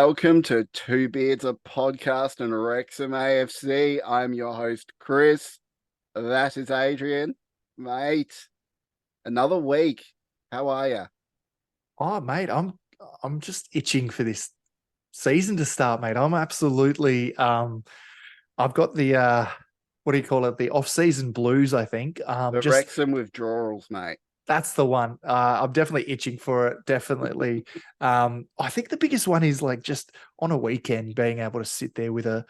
Welcome to Two Beards, a podcast and Wrexham AFC. I'm your host, Chris. That is Adrian. Mate, another week. How are you? Oh, mate, I'm just itching for this season to start, mate. I'm absolutely I've got the what do you call it? The off-season blues, I think. The Just Wrexham withdrawals, mate. that's the one. I'm definitely itching for it, definitely. I think the biggest one is like just on a weekend being able to sit there with a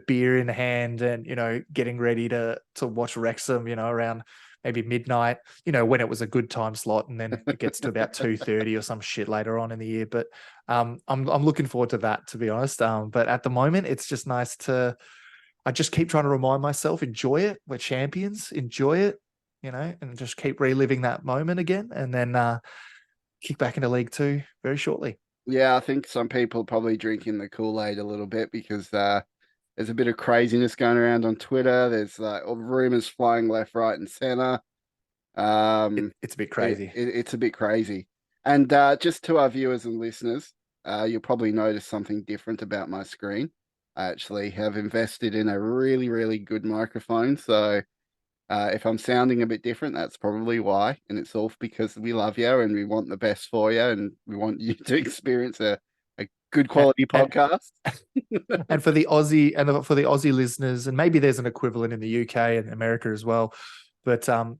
beer in hand and, getting ready to watch Wrexham, around maybe midnight, when it was a good time slot, and then it gets to about 2:30 or some shit later on in the year. But I'm looking forward to that, to be honest. But at the moment, it's just nice to I just keep trying to remind myself, enjoy it. We're champions, enjoy it, and just keep reliving that moment again, and then kick back into League Two very shortly. Yeah, I think some people are probably drinking the Kool-Aid a little bit because there's a bit of craziness going around on Twitter. There's all the rumors flying left, right, and center. It's a bit crazy. It's a bit crazy. And just to our viewers and listeners, you'll probably notice something different about my screen. I actually have invested in a really, really good microphone. So if I'm sounding a bit different, that's probably why. And it's all because we love you and we want the best for you and we want you to experience a good And, quality and podcast. and for the Aussie listeners, and maybe there's an equivalent in the UK and America as well. But I'm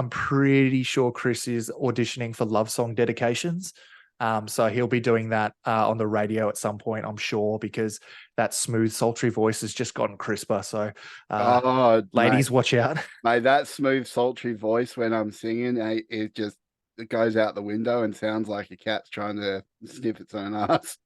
pretty sure Chris is auditioning for love song dedications. So he'll be doing that on the radio at some point, I'm sure, because that smooth, sultry voice has just gotten crisper. So, Oh, mate, ladies, watch out. mate, that smooth, sultry voice when I'm singing, it goes out the window and sounds like a cat's trying to sniff its own ass.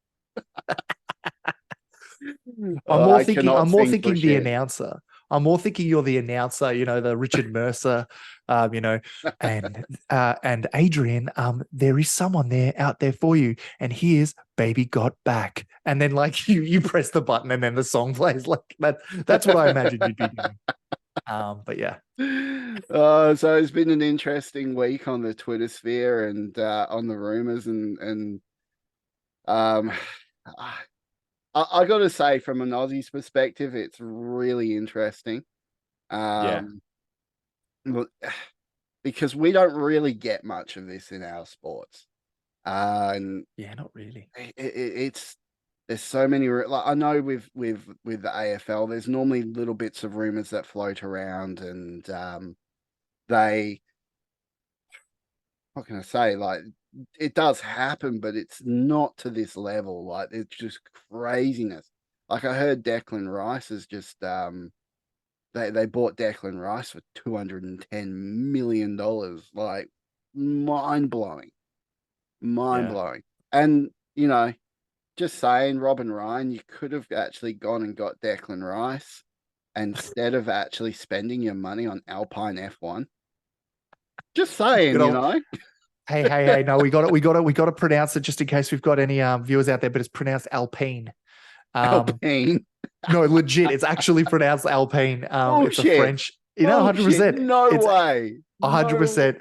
I cannot I'm more sing for thinking the shit. announcer. I'm more thinking you're the announcer, the Richard Mercer, um, you know, and Adrian, there is someone there out there for you, and here's Baby Got Back. And then like you press the button and then the song plays like that. That's what I imagine you'd be doing. But yeah. So it's been an interesting week on the Twitter sphere and on the rumors and um I got to say, from an Aussie's perspective, it's really interesting. Yeah. Um, look, because we don't really get much of this in our sports. And Yeah, not really. it's there's so many like I know with the AFL, there's normally little bits of rumors that float around, and they what can I say? Like it does happen, but it's not to this level. Like it's just craziness. Like I heard Declan Rice is just they bought Declan Rice for $210 million. Like mind blowing, mind Yeah. blowing. And just saying, Robin Ryan, you could have actually gone and got Declan Rice instead of actually spending your money on Alpine F1. Just saying, Good old hey. No, we got to pronounce it just in case we've got any viewers out there, but it's pronounced Alpine. Um, Alpine. No, legit. It's actually pronounced Alpine. It's a Bullshit. French, Bullshit. 100%. No It's way. No 100%.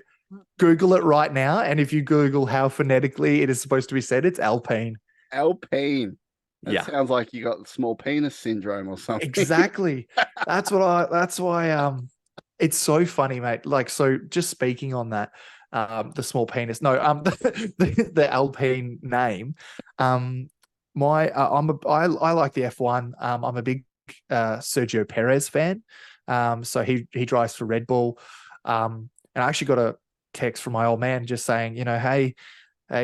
Google it right now. And if you Google how phonetically it is supposed to be said, it's Alpine. Alpine. That Yeah, sounds like you got small penis syndrome or something. exactly. That's why, it's so funny, mate. Like, so just speaking on that, the small penis, no, the Alpine name, I like the F1. I'm a big Sergio Perez fan. So he drives for Red Bull. And I actually got a text from my old man just saying, hey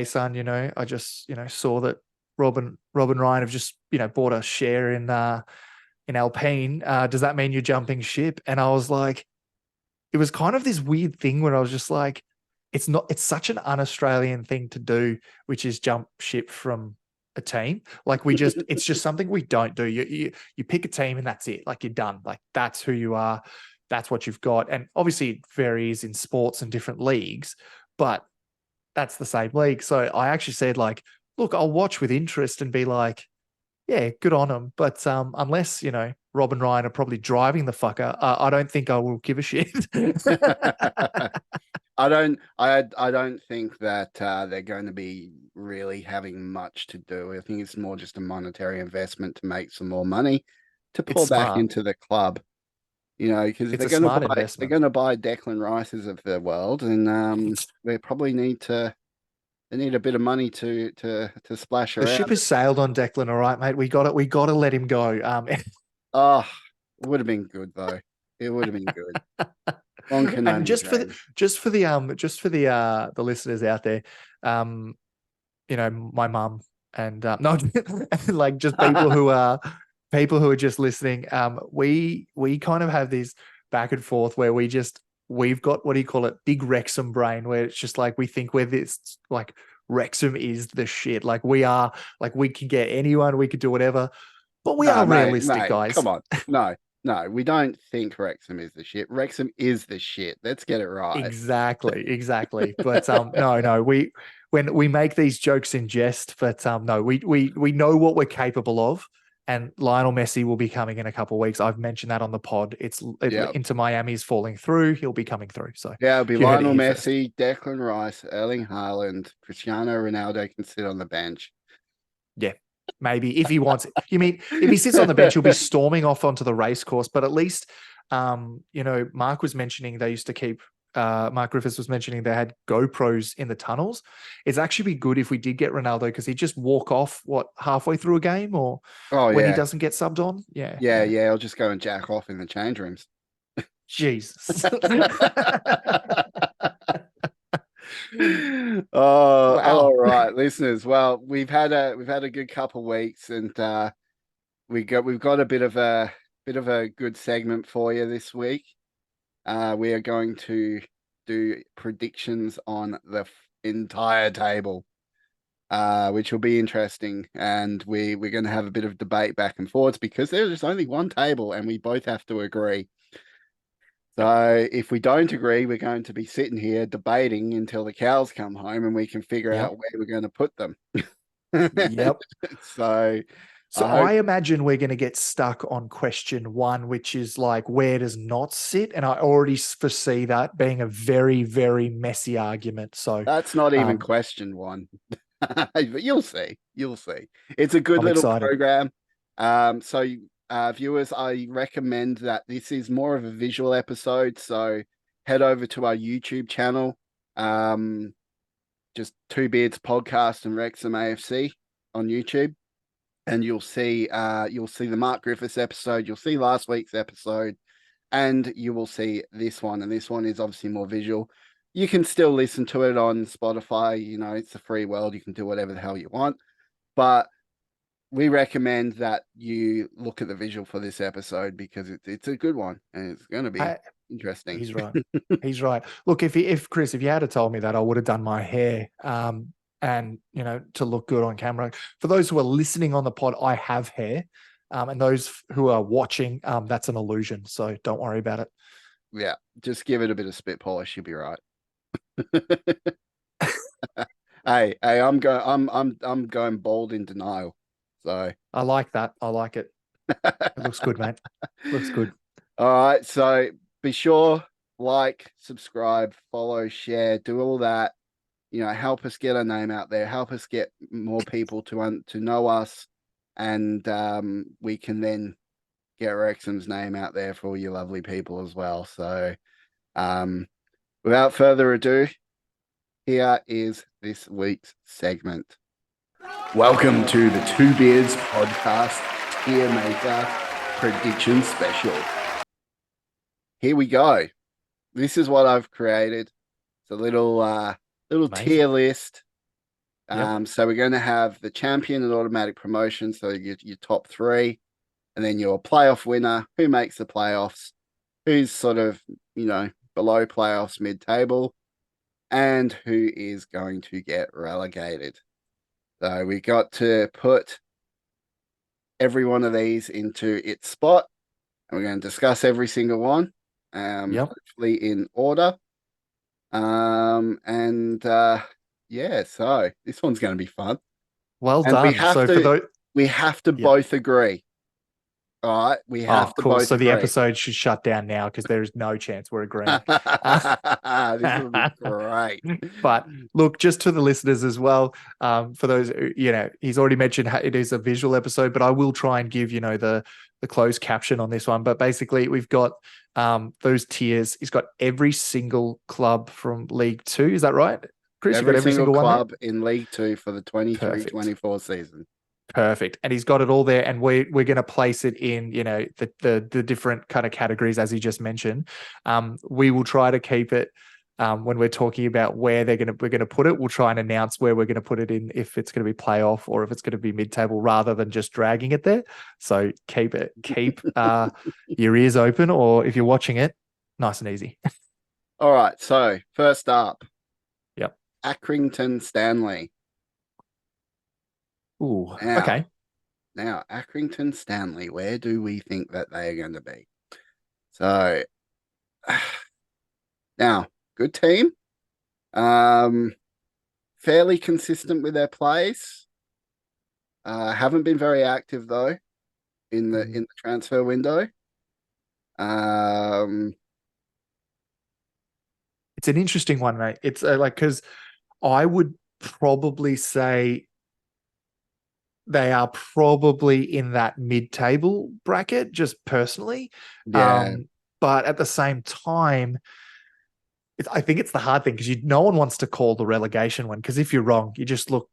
son, I just saw that Robin Ryan have just bought a share in Alpine. Does that mean you're jumping ship? And I was like, it was kind of this weird thing where I was just like, it's such an un-Australian thing to do, which is jump ship from a team. Like it's just something we don't do. You pick a team and that's it. Like you're done. Like that's who you are. That's what you've got. And obviously it varies in sports and different leagues, but that's the same league. So I actually said like, look, I'll watch with interest and be like, yeah, good on them. But unless, Rob and Ryan are probably driving the fucker, I don't think I will give a shit. I don't think that they're going to be really having much to do. I think it's more just a monetary investment to make some more money to It's pour back smart. into the club. Because It's they're a going to smart buy they're investment. going to buy Declan Rices of the world, and they probably need a bit of money to splash The around. ship has sailed on Declan, all right, mate. We got it. We got to let him go. Oh, it would have been good though. It would have been good. One can And only just for the dream. the listeners out there, um, my mum and no, like just people who are just listening. We kind of have this back and forth where we've got, what do you call it, big Wrexham brain, where it's just like we think we're this, like, Wrexham is the shit. Like we are, like we can get anyone, we could do whatever, but we No, are mate, realistic, mate, guys. come on. No, no, we don't think Wrexham is the shit. Wrexham is the shit. Let's get it right. Exactly, exactly. But no, when we make these jokes in jest, but no, we know what we're capable of, and Lionel Messi will be coming in a couple of weeks. I've mentioned that on the pod. Yeah. Inter Miami's falling through. He'll be coming through. So Yeah, it'll be you heard it Lionel here first. Messi, Declan Rice, Erling Haaland, Cristiano Ronaldo can sit on the bench. Yeah, maybe if he wants it. You mean if he sits on the bench, he'll be storming off onto the race course. But at least, Mark was mentioning they used to keep. Mark Griffiths was mentioning they had GoPros in the tunnels. It's actually be good if we did get Ronaldo, because he'd just walk off halfway through a game, or Oh when he yeah. doesn't get subbed on. Yeah, Yeah, yeah. yeah. I'll just go and jack off in the change rooms. Jesus. Oh, all Wow. right, listeners. Well, we've had a good couple weeks, and we've got a bit of a good segment for you this week. We are going to do predictions on the entire table, which will be interesting, and we're going to have a bit of debate back and forth because there's only one table, and we both have to agree. So if we don't agree, we're going to be sitting here debating until the cows come home and we can figure out Yep. where we're going to put them. Yep. So So I hope, I imagine we're going to get stuck on question one, which is like, where does not sit? And I already foresee that being a very, very messy argument. So that's not even um, question one, but you'll see. You'll see. It's a good I'm little excited. program. So viewers, I recommend that this is more of a visual episode. So head over to our YouTube channel. Um, just Two Beards Podcast and Wrexham AFC on YouTube, and you'll see the Mark Griffiths episode, you'll see last week's episode, and you will see this one. And this one is obviously more visual. You can still listen to it on Spotify. It's a free world. You can do whatever the hell you want, but we recommend that you look at the visual for this episode because it's a good one and it's going to be I, interesting. he's right. He's right. Look, if Chris, if you had told me that, I would have done my hair. And to look good on camera. For those who are listening on the pod, I have hair. And those who are watching, that's an illusion. So don't worry about it. Yeah, just give it a bit of spit polish, you'll be right. Hey, I'm going bold in denial. So, I like that. I like it. It looks good, mate. Looks good. all right. So be sure, like, subscribe, follow, share, do all that. Help us get our name out there. Help us get more people to know us, and we can then get Wrexham's name out there for all you lovely people as well. So, um, without further ado, here is this week's segment. Welcome to the Two Beards Podcast Tiermaker Prediction Special. Here we go. This is what I've created. It's a little tier Amazing. list. Yep. So we're going to have the champion and automatic promotion, so your top three, and then your playoff winner, who makes the playoffs, who's sort of below playoffs, mid-table, and who is going to get relegated. So we got to put every one of these into its spot, and we're going to discuss every single one, Yep. hopefully in order. And yeah, so this one's going to be fun, Well and we done. have So for to those, we have to yep. both agree. All right, we Oh, have to cool. both So the agree. episode should shut down now because there is no chance we're agreeing. This will be great. But look, just to the listeners as well, for those, he's already mentioned it is a visual episode, but I will try and give, the closed caption on this one. But basically, we've got those tiers. He's got every single club from League Two. Is that right, Chris? You got Every every single single one there? club in League Two for the Perfect. 23-24 season. Perfect. And he's got it all there. And we're going to place it in, the different kind of categories, as he just mentioned. We will try to keep it when we're talking about where we're going to put it. We'll try and announce where we're going to put it in, if it's going to be playoff or if it's going to be mid-table, rather than just dragging it there. So keep your ears open, or if you're watching it, nice and easy. All right. So first up, Yep. Accrington Stanley. Ooh. Now, Okay. now Accrington Stanley, where do we think that they are going to be? So now, good team. Fairly consistent with their plays. Haven't been very active though in the transfer window. It's an interesting one, mate. It's because I would probably say they are probably in that mid-table bracket, just personally. Yeah, But at the same time, I think it's the hard thing, because no one wants to call the relegation one, because if you're wrong, you just look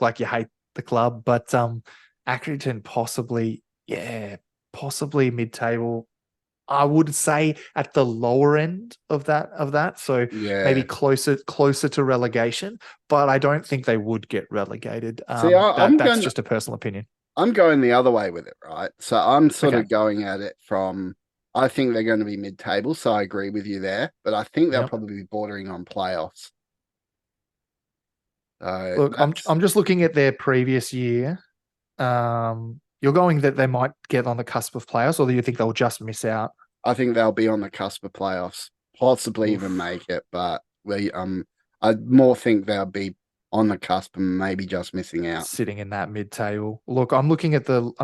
like you hate the club. But Accrington possibly, yeah, possibly mid-table. I would say at the lower end of that. So maybe yeah. closer to relegation, but I don't think they would get relegated. See, That's just a personal opinion. I'm going the other way with it, right? So I'm sort Okay. of going at it from, I think they're going to be mid-table, so I agree with you there, but I think they'll Yep. probably be bordering on playoffs. So Look, that's, I'm just looking at their previous year. You're going that they might get on the cusp of playoffs, or do you think they'll just miss out? I think they'll be on the cusp of playoffs, possibly even Oof. make it, but I more think they'll be on the cusp and maybe just missing out. Sitting in that mid-table. Look, I'm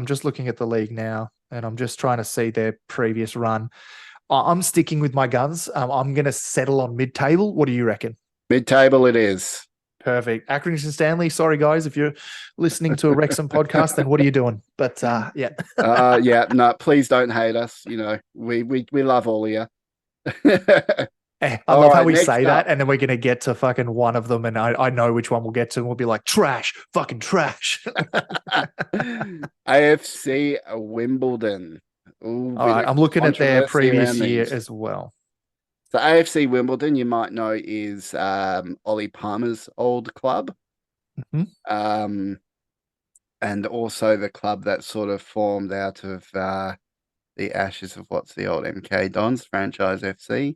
just looking at the league now, and I'm just trying to see their previous run. I'm sticking with my guns. I'm going to settle on mid-table. What do you reckon? Mid-table it is. Perfect. Accrington Stanley. Sorry, guys, if you're listening to a Wrexham podcast, then what are you doing? But yeah. Yeah, no, please don't hate us. We love all of you. I All love how right, we say next that, up. and then we're going to get to fucking one of them, and I know which one we'll get to, and we'll be like, trash, fucking trash. AFC Wimbledon. Ooh, All bit right, of I'm looking at their controversy previous around year these. as well. So AFC Wimbledon, you might know, is Ollie Palmer's old club. Mhm. Um, and also the club that sort of formed out of the ashes of what's the old MK Dons franchise FC.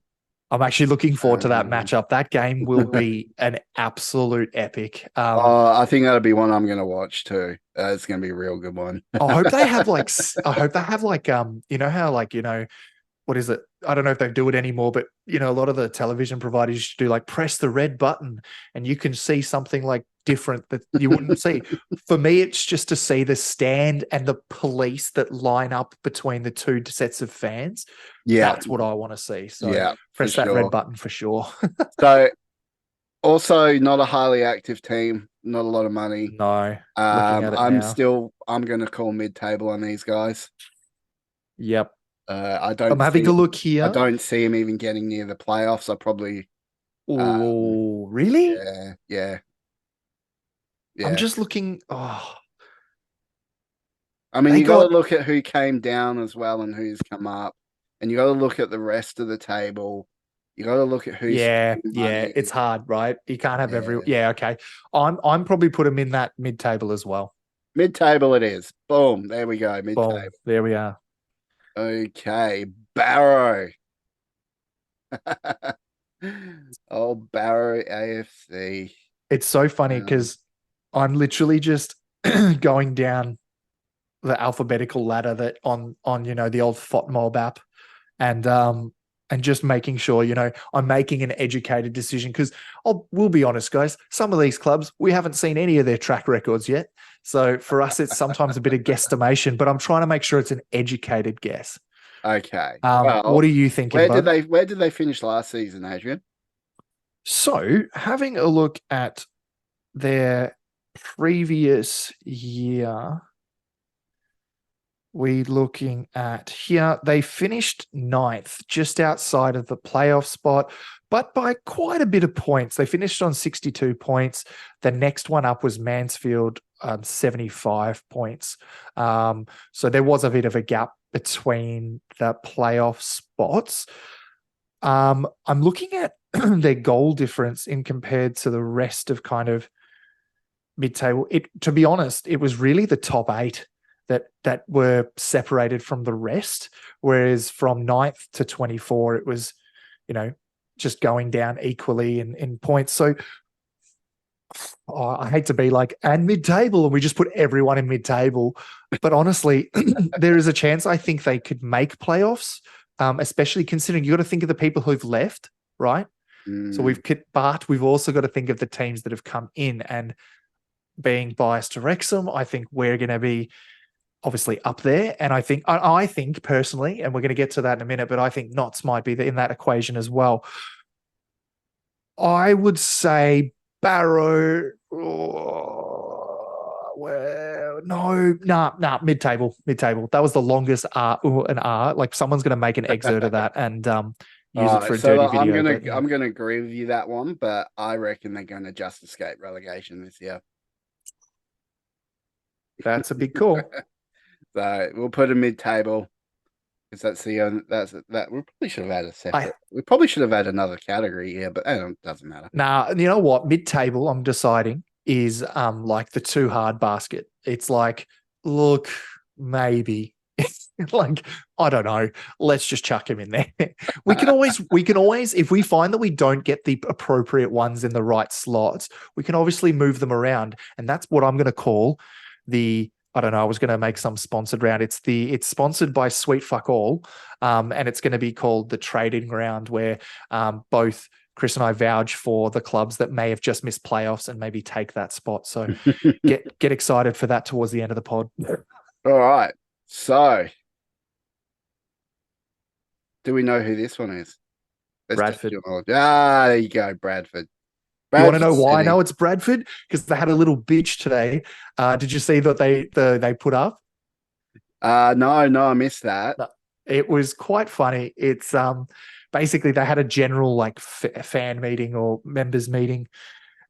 I'm actually looking forward to that Um, matchup. That game will be an absolute epic. I think that'll be one I'm going to watch too. It's going to be a real good one. I hope they have like, how like, what is it? I don't know if they do it anymore, but a lot of the television providers do like press the red button and you can see something like different that you wouldn't see. For me, it's just to see the stand and the police that line up between the two sets of fans. Yeah, That's what I want to see. So yeah, for press that red sure. button for sure. So also not a highly active team, not a lot of money. No, looking at it now. I'm going to call mid-table on these guys. Yep. I I'm don't having see a look I here. don't see him even getting near the playoffs. I probably Oh, really? yeah, yeah, I'm yeah. just looking. Oh, I mean, they you got to got, look at who came down as well and who's come up, and you got to look at the rest of the table. You got to look at who's yeah, spending yeah. It's money. hard, right? You can't have every. Yeah, Yeah, okay. I'm probably put them in that mid table as well. mid-table it is. Boom, there we go, Boom. mid-table. There we are. Okay, Barrow. Oh, Barrow AFC. It's so funny Um, because I'm literally just going down the alphabetical ladder that on the old FOTMob app, and just making sure I'm making an educated decision, because we'll be honest, guys, some of these clubs we haven't seen any of their track records yet, So for us, it's sometimes a bit of guesstimation, but I'm trying to make sure it's an educated guess. Okay. What Well, are you thinking, bud? where did they finish last season, Adrian? So having a look at their previous year, we looking at here, they finished ninth, just outside of the playoff spot, but by quite a bit of points. They finished on 62 points. The next one up was Mansfield, 75 points. So there was a bit of a gap between the playoff spots. I'm looking at their goal difference in compared to the rest of kind of mid-table. To be honest, it was really the top 8 that were separated from the rest, whereas from 9th to 24, it was, just going down equally in points. So I hate to be like, and mid-table, and we just put everyone in mid-table. But honestly, there is a chance I think they could make playoffs, especially considering you got to think of the people who've left, right? So Mm. but we've also got to think of the teams that have come in, and being biased to Wrexham, I think we're going to be obviously up there. And I think personally, and we're going to get to that in a minute, but I think Notts might be in that equation as well. I would say Barrow. Well, no, mid-table. That was the longest an R. Like someone's going to make an excerpt of that and use it for a dirty video. But yeah, I'm gonna agree with you that one, but I reckon they're gonna just escape relegation this year. that's a big call. So we'll put a mid-table because that's that we probably should have had a separate. We probably should have had another category here, but it doesn't matter. Nah, you know what? Mid-table, I'm deciding is like the too hard basket. It's like, look, maybe. Like, I don't know. Let's just chuck him in there. We can always, if we find that we don't get the appropriate ones in the right slots, we can obviously move them around. And that's what I'm going to call I don't know. I was going to make some sponsored round. It's sponsored by Sweet Fuck All. And it's going to be called the trading round, where both Chris and I vouch for the clubs that may have just missed playoffs and maybe take that spot. So get excited for that towards the end of the pod. All right. So, do we know who this one is? Let's test Bradford. your knowledge. Ah, there you go, Bradford. You want to Bradford know why I City. know it's Bradford? Because they had a little bitch today. Did you see that they put up? No, I missed that. No, it was quite funny. It's basically they had a general like fan meeting or members meeting,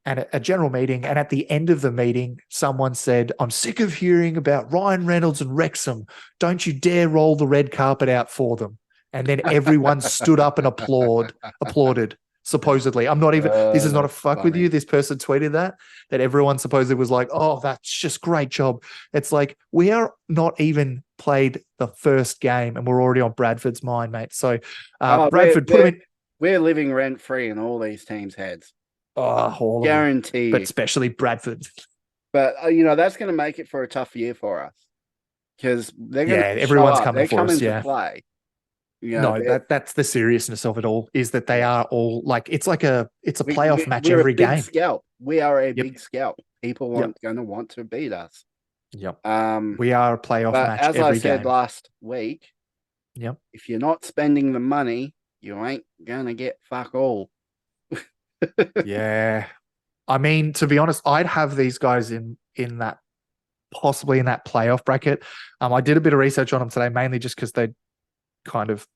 and a general meeting. And at the end of the meeting, someone said, "I'm sick of hearing about Ryan Reynolds and Wrexham. Don't you dare roll the red carpet out for them." And then everyone stood up and applauded. Supposedly, I'm not even. This is not a That's fuck with you. funny. This person tweeted that everyone supposedly was like, "Oh, that's just great job." It's like we are not even played the first game, and we're already on Bradford's mind, mate. So, Oh, Bradford, put him in. we're living rent free in all these teams' heads. Oh, all of them, Guarantee but you. especially Bradford. But that's going to make it for a tough year for us because they're going Yeah, to show everyone's up. coming They're for us. coming to Yeah. play. No, They're, that's the seriousness of it all, is that they yeah. are all like it's a playoff match We're a every big game. scalp. We are a Yep. big scalp. People Yep. going to want to beat us. Yep. Um, We are a playoff but match as I every said game. last week, Yep. if you're not spending the money, you ain't gonna get fuck all. Yeah. I mean, to be honest, I'd have these guys in that possibly in that playoff bracket. I did a bit of research on them today, mainly just because they kind of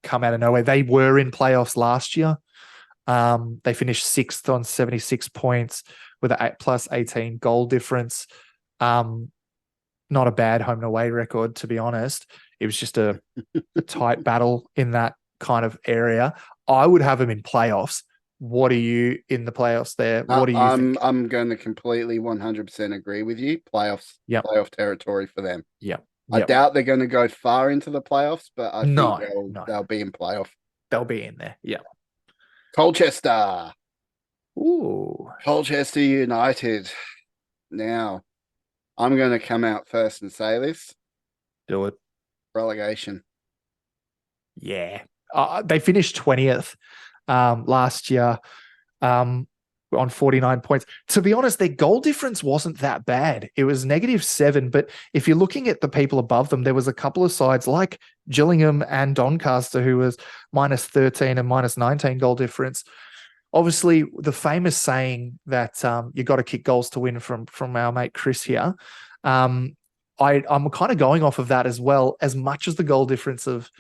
come out of nowhere. They were in playoffs last year. They finished 6th on 76 points with an 8+18 goal difference. Not a bad home and away record, to be honest. It was just a tight battle in that kind of area. I would have them in playoffs. What are you in the playoffs there? What do you think? I'm going to completely 100% agree with you. Yep. Playoff territory for them. Yep. I Yep. doubt they're going to go far into the playoffs, but I think No. they'll be in playoff. They'll be in there. Yeah. Colchester. Ooh. Colchester United. Now, I'm going to come out first and say this. Do it. Relegation. Yeah. They finished 20th last year. on 49 points. To be honest, their goal difference wasn't that bad. It was -7. But if you're looking at the people above them, there was a couple of sides like Gillingham and Doncaster who was -13 and -19 goal difference. Obviously, the famous saying that you got to kick goals to win from our mate Chris here. I'm kind of going off of that as well. As much as the goal difference of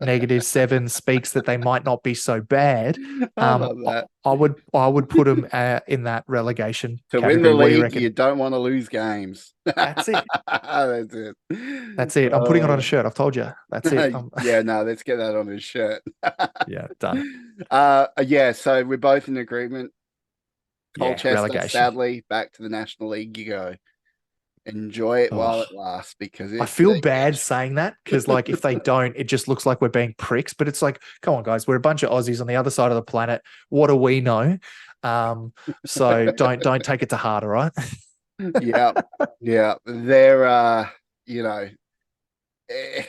-7 speaks that they might not be so bad, I love that. I would put them in that relegation To win the category. What do you league, you reckon? don't want to lose games. That's it. That's it. That's it. I'm putting it on a shirt. I've told you. That's it. Yeah, no, let's get that on his shirt. Yeah, done. Yeah, so we're both in agreement. Yeah, Colchester, relegation. sadly, back to the National League you go. Enjoy it while Oh, it lasts because I it's feel bad saying that because, like, if they don't, it just looks like we're being pricks. But it's like, come on, guys, we're a bunch of Aussies on the other side of the planet. What do we know? So don't take it to heart, all right? yeah, yeah. They're you know, eh,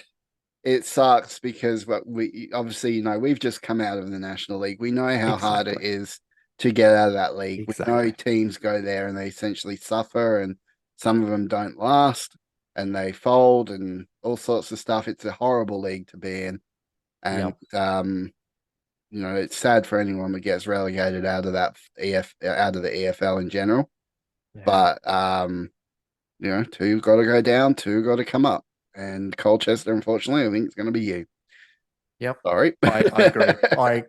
it sucks because but we obviously, we've just come out of the National League. We know how hard it Exactly. is to get out of that league. We know Exactly. teams go there and they essentially suffer, and some of them don't last and they fold and all sorts of stuff. It's a horrible league to be in. And Yep. it's sad for anyone that gets relegated out of that out of the EFL in general. Yeah. But two got to go down, two got to come up. And Colchester, unfortunately, I think it's going to be you. Yep. Sorry. I agree.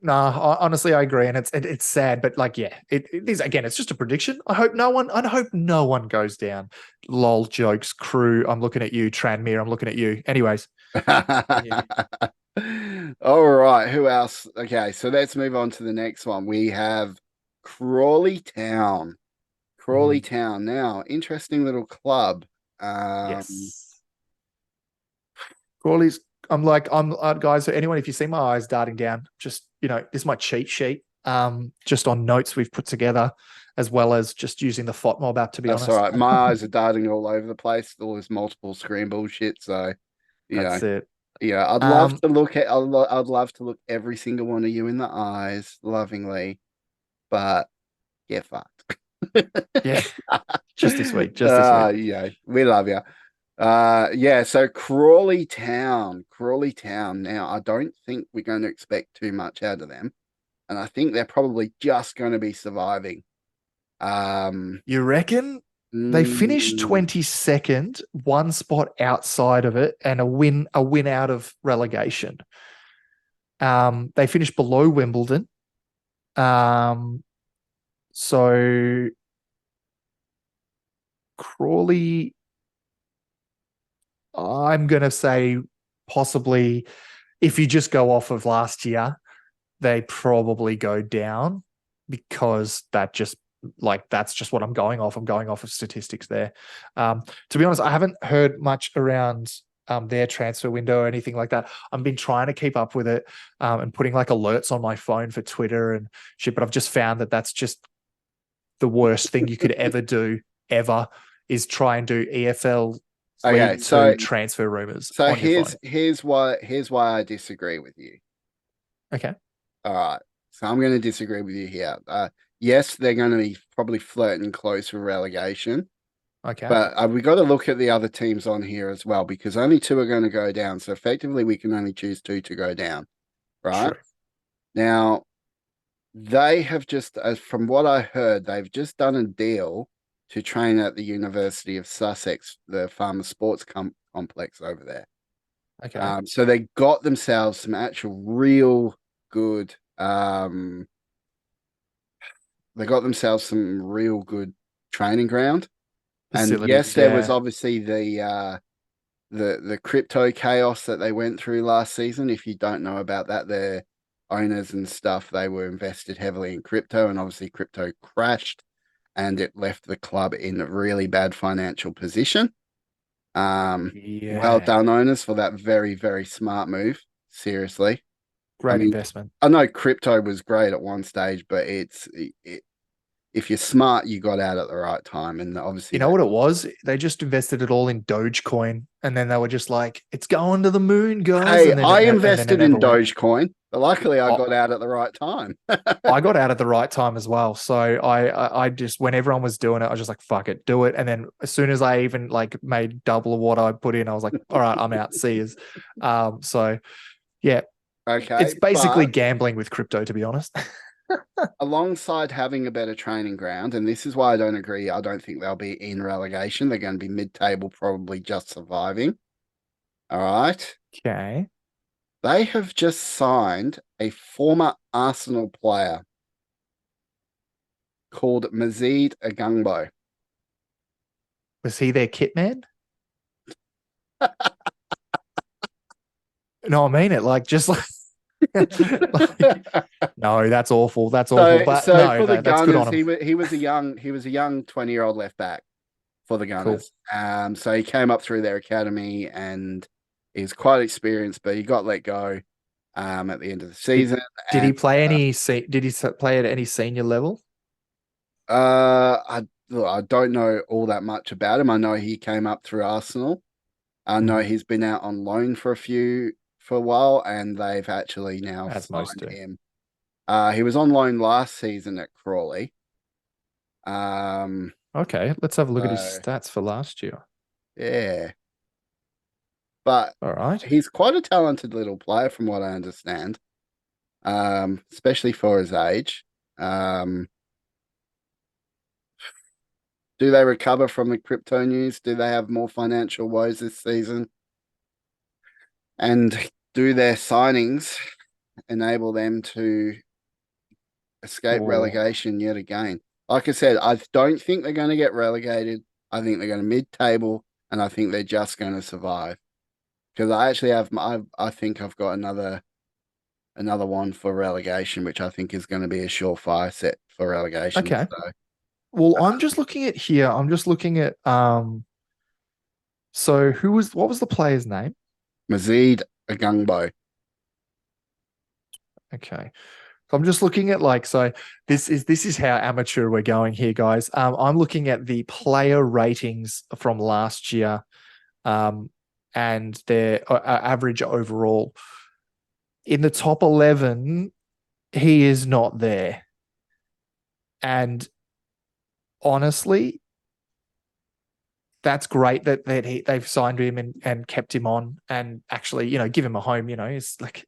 Honestly, I agree, and it's sad, but like, yeah, it is again. It's just a prediction. I hope no one goes down. Lol jokes, crew. I'm looking at you, Tranmere. I'm looking at you. Anyways, on you. All right. Who else? Okay, so let's move on to the next one. We have Crawley Town. Crawley Mm, Town. Now, interesting little club. yes. Crawley's. I'm guys. Anyone, if you see my eyes darting down, just this is my cheat sheet. Just on notes we've put together, as well as just using the FOTMob app. To be That's all honest, right. My eyes are darting all over the place. All this multiple screen bullshit. So, you know, that's it. yeah, I'd love Um, to look at. I'd love to look every single one of you in the eyes lovingly, but get fucked. yeah, just this week. Just this week. Yeah, we love you. Yeah, so Crawley Town. Crawley Town. Now, I don't think we're going to expect too much out of them, and I think they're probably just going to be surviving. You reckon? They finished mm, 22nd, one spot outside of it, and a win out of relegation. They finished below Wimbledon. Um, so Crawley, I'm gonna say possibly if you just go off of last year, they probably go down because that's just what I'm going off. I'm going off of statistics there. To be honest, I haven't heard much around their transfer window or anything like that. I've been trying to keep up with it and putting like alerts on my phone for Twitter and shit, but I've just found that that's just the worst thing you could ever do ever is try and do EFL okay, League so Two transfer rumors so on your here's phone. here's why I disagree with you. Okay. All right, so I'm going to disagree with you here. Yes, they're going to be probably flirting close for relegation. Okay. But we got to look at the other teams on here as well because only two are going to go down. So effectively, we can only choose two to go down, right? True. Now, they have just, as from what I heard, they've just done a deal to train at the University of Sussex, the Farmer Sports Complex over there. Okay. So they got themselves some actual real good. They got themselves some real good training ground. And yes, Facilities. there was Yeah. obviously the crypto chaos that they went through last season. If you don't know about that, their owners and stuff, they were invested heavily in crypto, and obviously crypto crashed and it left the club in a really bad financial position. Well Yeah. done, owners, for that very, very smart move. Seriously. I Great mean, investment. I know crypto was great at one stage, but if you're smart, you got out at the right time. And obviously You know they what it was? They just invested it all in Dogecoin, and then they were just like, "It's going to the moon, guys," Hey, and then I it invested never in went. Dogecoin. But luckily, I I, got out at the right time. I got out at the right time as well. So I just when everyone was doing it, I was just like, fuck it, do it. And then as soon as I even like made double of what I put in, I was like, all right, I'm out. See yous. So yeah, it's Okay, basically but gambling with crypto, to be honest. alongside having a better training ground, and this is why I don't agree, I don't think they'll be in relegation. They're going to be mid-table, probably just surviving. All right. Okay. They have just signed a former Arsenal player called Mazid Agungbo. Was he their kit man? No, I mean it. Like just like, like no, that's awful. That's awful. But So no, for the that's good on Gunners, him. he was a young 20-year-old left back for the Cool. Gunners. So he came up through their academy and he's quite experienced, but he got let go at the end of the Did season. did he And play did he play at any senior level? I don't know all that much about him. I know he came up through Arsenal. I know Mhm. he's been out on loan for a while, and they've actually now As most signed do. him. He was on loan last season at Crawley. Um, Okay, let's have a look at his so stats for last year. yeah, but All right. he's quite a talented little player, from what I understand. Especially for his age. Um, do they recover from the crypto news? Do they have more financial woes this season? And do their signings enable them to escape Oh, relegation yet again? Like I said, I don't think they're going to get relegated. I think they're going to mid-table, and I think they're just going to survive. Because I actually I think I've got another one for relegation, which I think is going to be a surefire set for relegation. okay. So Well, I'm just looking at here. I'm just looking at so what was the player's name? Mazid Agungbo. Okay. So I'm just looking at like so this is how amateur we're going here, guys. I'm looking at the player ratings from last year, um, and their average overall. In the top 11, he is not there. And honestly, that's great that they've signed him and kept him on and actually, give him a home. It's like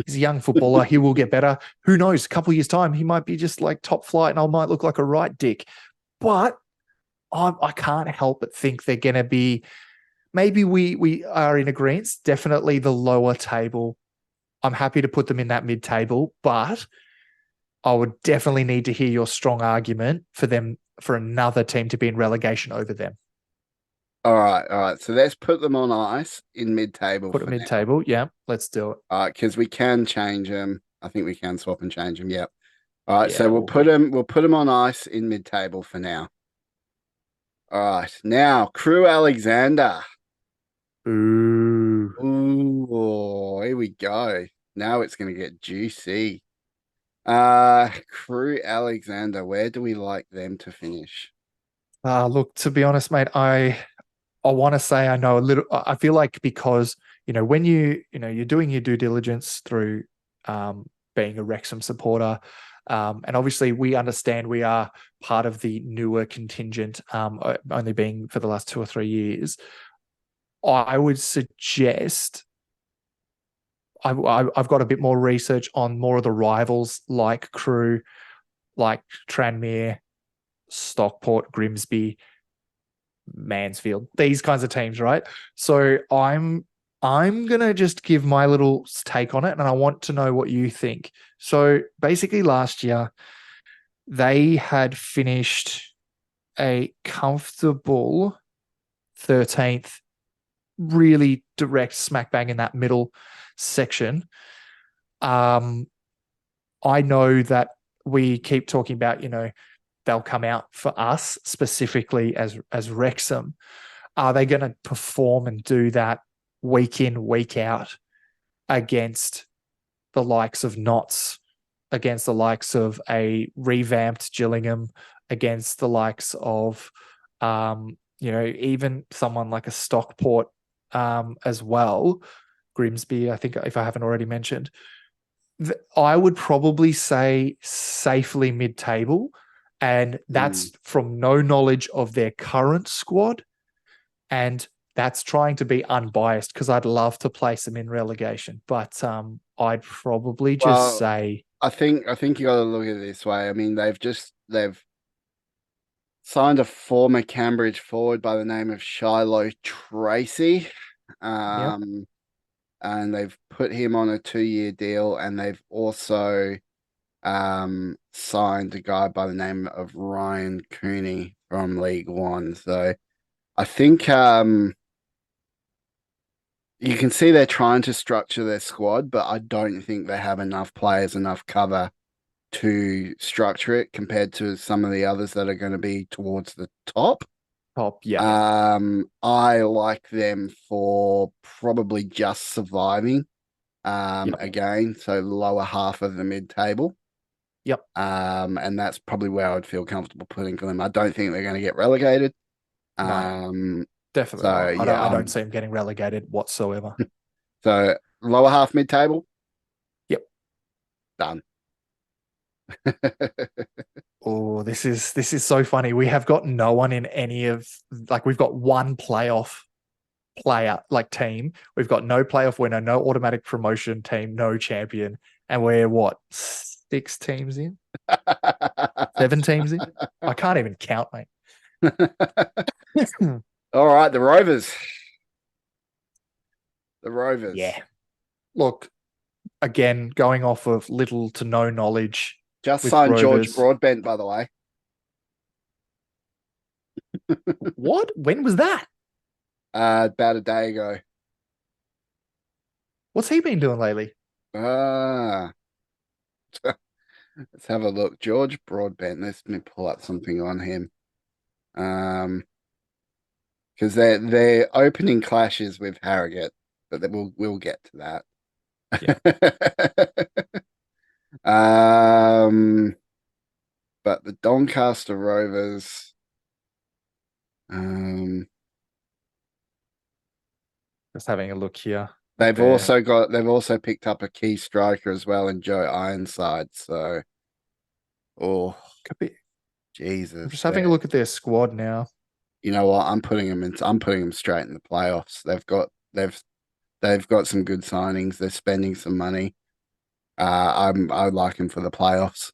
he's a young footballer. He will get better. Who knows? A couple of years' time, he might be just like top flight and I might look like a right dick. But I can't help but think they're going to be, maybe we are in agreement, definitely the lower table. I'm happy to put them in that mid table, but I would definitely need to hear your strong argument for them, for another team to be in relegation over them. All right. So let's put them on ice in mid-table Put them for mid now. table. Yeah, let's do it. All right, because we can change them. I think we can swap and change them. Yep. All right, Yeah, so all good. we'll put them on ice in mid-table for now. All right, now Crew Alexander. Ooh. Ooh, here we go. Now it's gonna get juicy. Crew Alexander, where do we like them to finish? Look, to be honest, mate, I want to say I know a little. I feel like because when you're doing your due diligence through being a Wrexham supporter, and obviously we understand we are part of the newer contingent, only being for the last 2 or 3 years. I would suggest I've got a bit more research on more of the rivals like Crew, like Tranmere, Stockport, Grimsby, Mansfield, these kinds of teams, right? So I'm gonna just give my little take on it, and I want to know what you think. So basically, last year they had finished a comfortable 13th, really direct smack bang in that middle section. Um, I know that we keep talking about, they'll come out for us specifically as Wrexham. Are they going to perform and do that week in, week out against the likes of Notts, against the likes of a revamped Gillingham, against the likes of, even someone like a Stockport as well, Grimsby, I think, if I haven't already mentioned. I would probably say safely mid-table, and Mm. that's from no knowledge of their current squad, and that's trying to be unbiased because I'd love to place them in relegation, but I'd probably just Well, say, I think you got to look at it this way. I mean, they've signed a former Cambridge forward by the name of Shiloh Tracy. yep, Um, and they've put him on a 2-year deal, and they've also signed a guy by the name of Ryan Cooney from League One. So I think you can see they're trying to structure their squad, but I don't think they have enough players, enough cover to structure it compared to some of the others that are going to be towards the top. top, yep, I like them for probably just surviving. yep, Again, so lower half of the mid-table. yep. And that's probably where I would feel comfortable putting them. I don't think they're going to get relegated. No, Um, definitely so not. yeah, I don't see them getting relegated whatsoever. so lower half mid-table, Yep. done. Oh, this is so funny. We have got no one in any of, like, we've got one playoff player, like, team. We've got no playoff winner, no automatic promotion team, no champion, and we're what, 6 teams in, 7 teams in? I can't even count, mate. All right, the Rovers. The Rovers. Yeah. Look, again, going off of little to no knowledge Just with signed George Rovers. Broadbent, by the way. What? When was that? About a day ago. What's he been doing lately? Ah, let's have a look. George Broadbent. Let me pull up something on him. Because they're opening clashes with Harrogate, but we'll get to Yeah. that. um, but the Doncaster Rovers, um, Just having a look here at they've their. also picked up a key striker as well in Joe Ironside. So, oh Could be. I'm Jesus, just having a look at their squad now. you know what? I'm putting them straight in the playoffs. They've got some good signings. They're spending some money. I like them for the playoffs.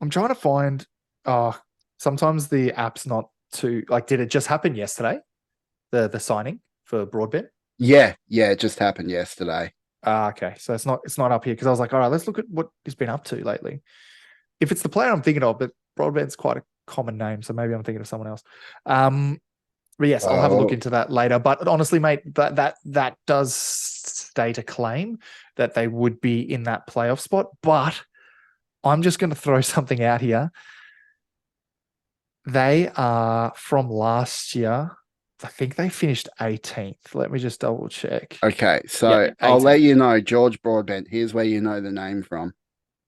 I'm trying to find. Oh, sometimes the app's not too, like. Did it just happen yesterday? The signing for Broadbent. Yeah, yeah, it just happened yesterday. Ah, okay. So it's not up here because I was like, all right, let's look at what he's been up to lately. If it's the player I'm thinking of, but Broadbent's quite a common name, so maybe I'm thinking of someone else. But yes, I'll have a look Oh, into that later. But honestly, mate, that does state a claim that they would be in that playoff spot. But I'm just going to throw something out here. They are from last year. I think they finished 18th. Let me just double check. okay. Yep, So I'll let 18th. you know, George Broadbent. Here's where you know the name from.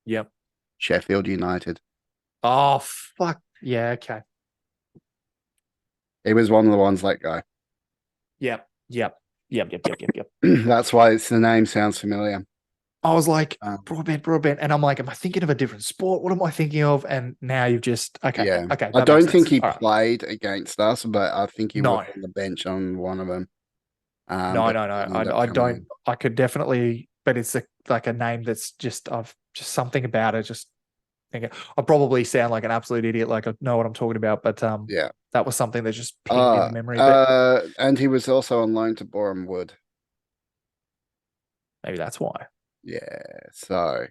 Yep. Sheffield United. Oh, fuck. Yeah, okay. He was one of the ones let go. Yep. Yep. Yep. Yep. Yep. Yep. Yep. That's why the name sounds familiar. I was like, Um, broadbent. And I'm like, am I thinking of a different sport? What am I thinking of? And now you've just, okay. yeah, Okay. I That makes don't think sense. he All right. played against us, but I think he was No, on the bench on one of them. no, But no, he no. didn't end up I coming don't, in. I could definitely, but it's like a name that's just something about it. Just thinking, I probably sound like an absolute idiot. Like I know what I'm talking about, but Yeah. that was something that just pinged in memory. But And he was also on loan to Boreham Wood. maybe that's why. Yeah. So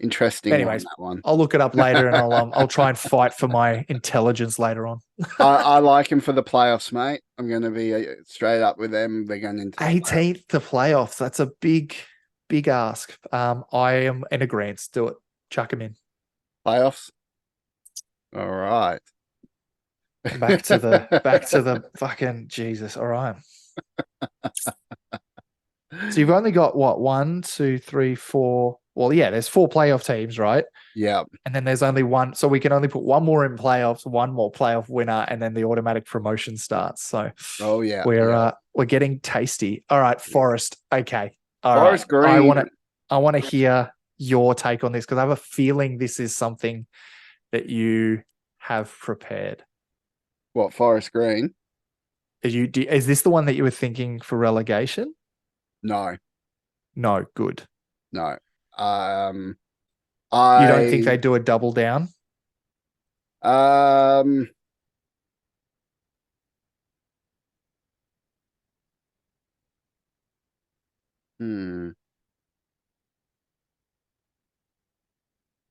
interesting one, Anyways, that one. I'll look it up later and I'll try and fight for my intelligence later on. I like him for the playoffs, mate. I'm going to be straight up with them. They're going into the playoffs. 18th to playoffs. That's a big ask. I am in agreement. Do it. Chuck him in. Playoffs. All right. Back to the fucking Jesus. All right. So you've only got what, 1, 2, 3, 4. Well, yeah, there's 4 playoff teams, right? Yeah. And then there's only one, so we can only put one more in playoffs, one more playoff winner, and then the automatic promotion starts. So Oh yeah. we're Yeah. uh we're getting tasty. All right, Yeah. Forest. Okay. All right. Forest Green. I want to hear your take on this because I have a feeling this is something that you have prepared. What, Forest Green? Is this the one that you were thinking for relegation? No, No, good. no. You don't think I they do a double down? um hmm.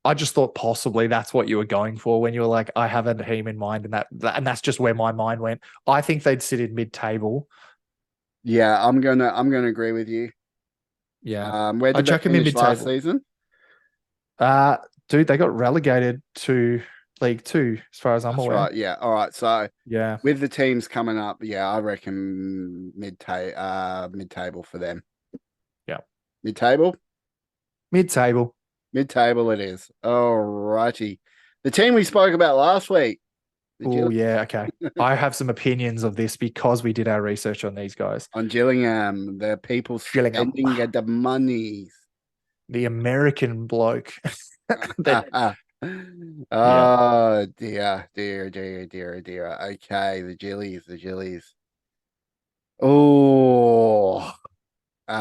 I just thought possibly that's what you were going for when you were like, I have a team in mind, and and that's just where my mind went. I think they'd sit in mid-table. Yeah, I'm gonna agree with you. Yeah, Where I did they chuck them in finish last mid-table. season? Uh, Dude, they got relegated to League Two, as far as I'm That's aware. right. Yeah. All right. So Yeah, with the teams coming up, yeah, I reckon mid table for them. yeah, Mid table? mid-table. Mid table it is. All righty. The team we spoke about last week, the Oh, Gillies yeah, okay. I have some opinions of this because we did our research on these guys. on Gillingham, the people Gillingham, spending the monies. the American bloke. that, yeah, Oh dear, dear, dear, dear, dear. Okay, the Gillies, the Gillies. Oh, uh,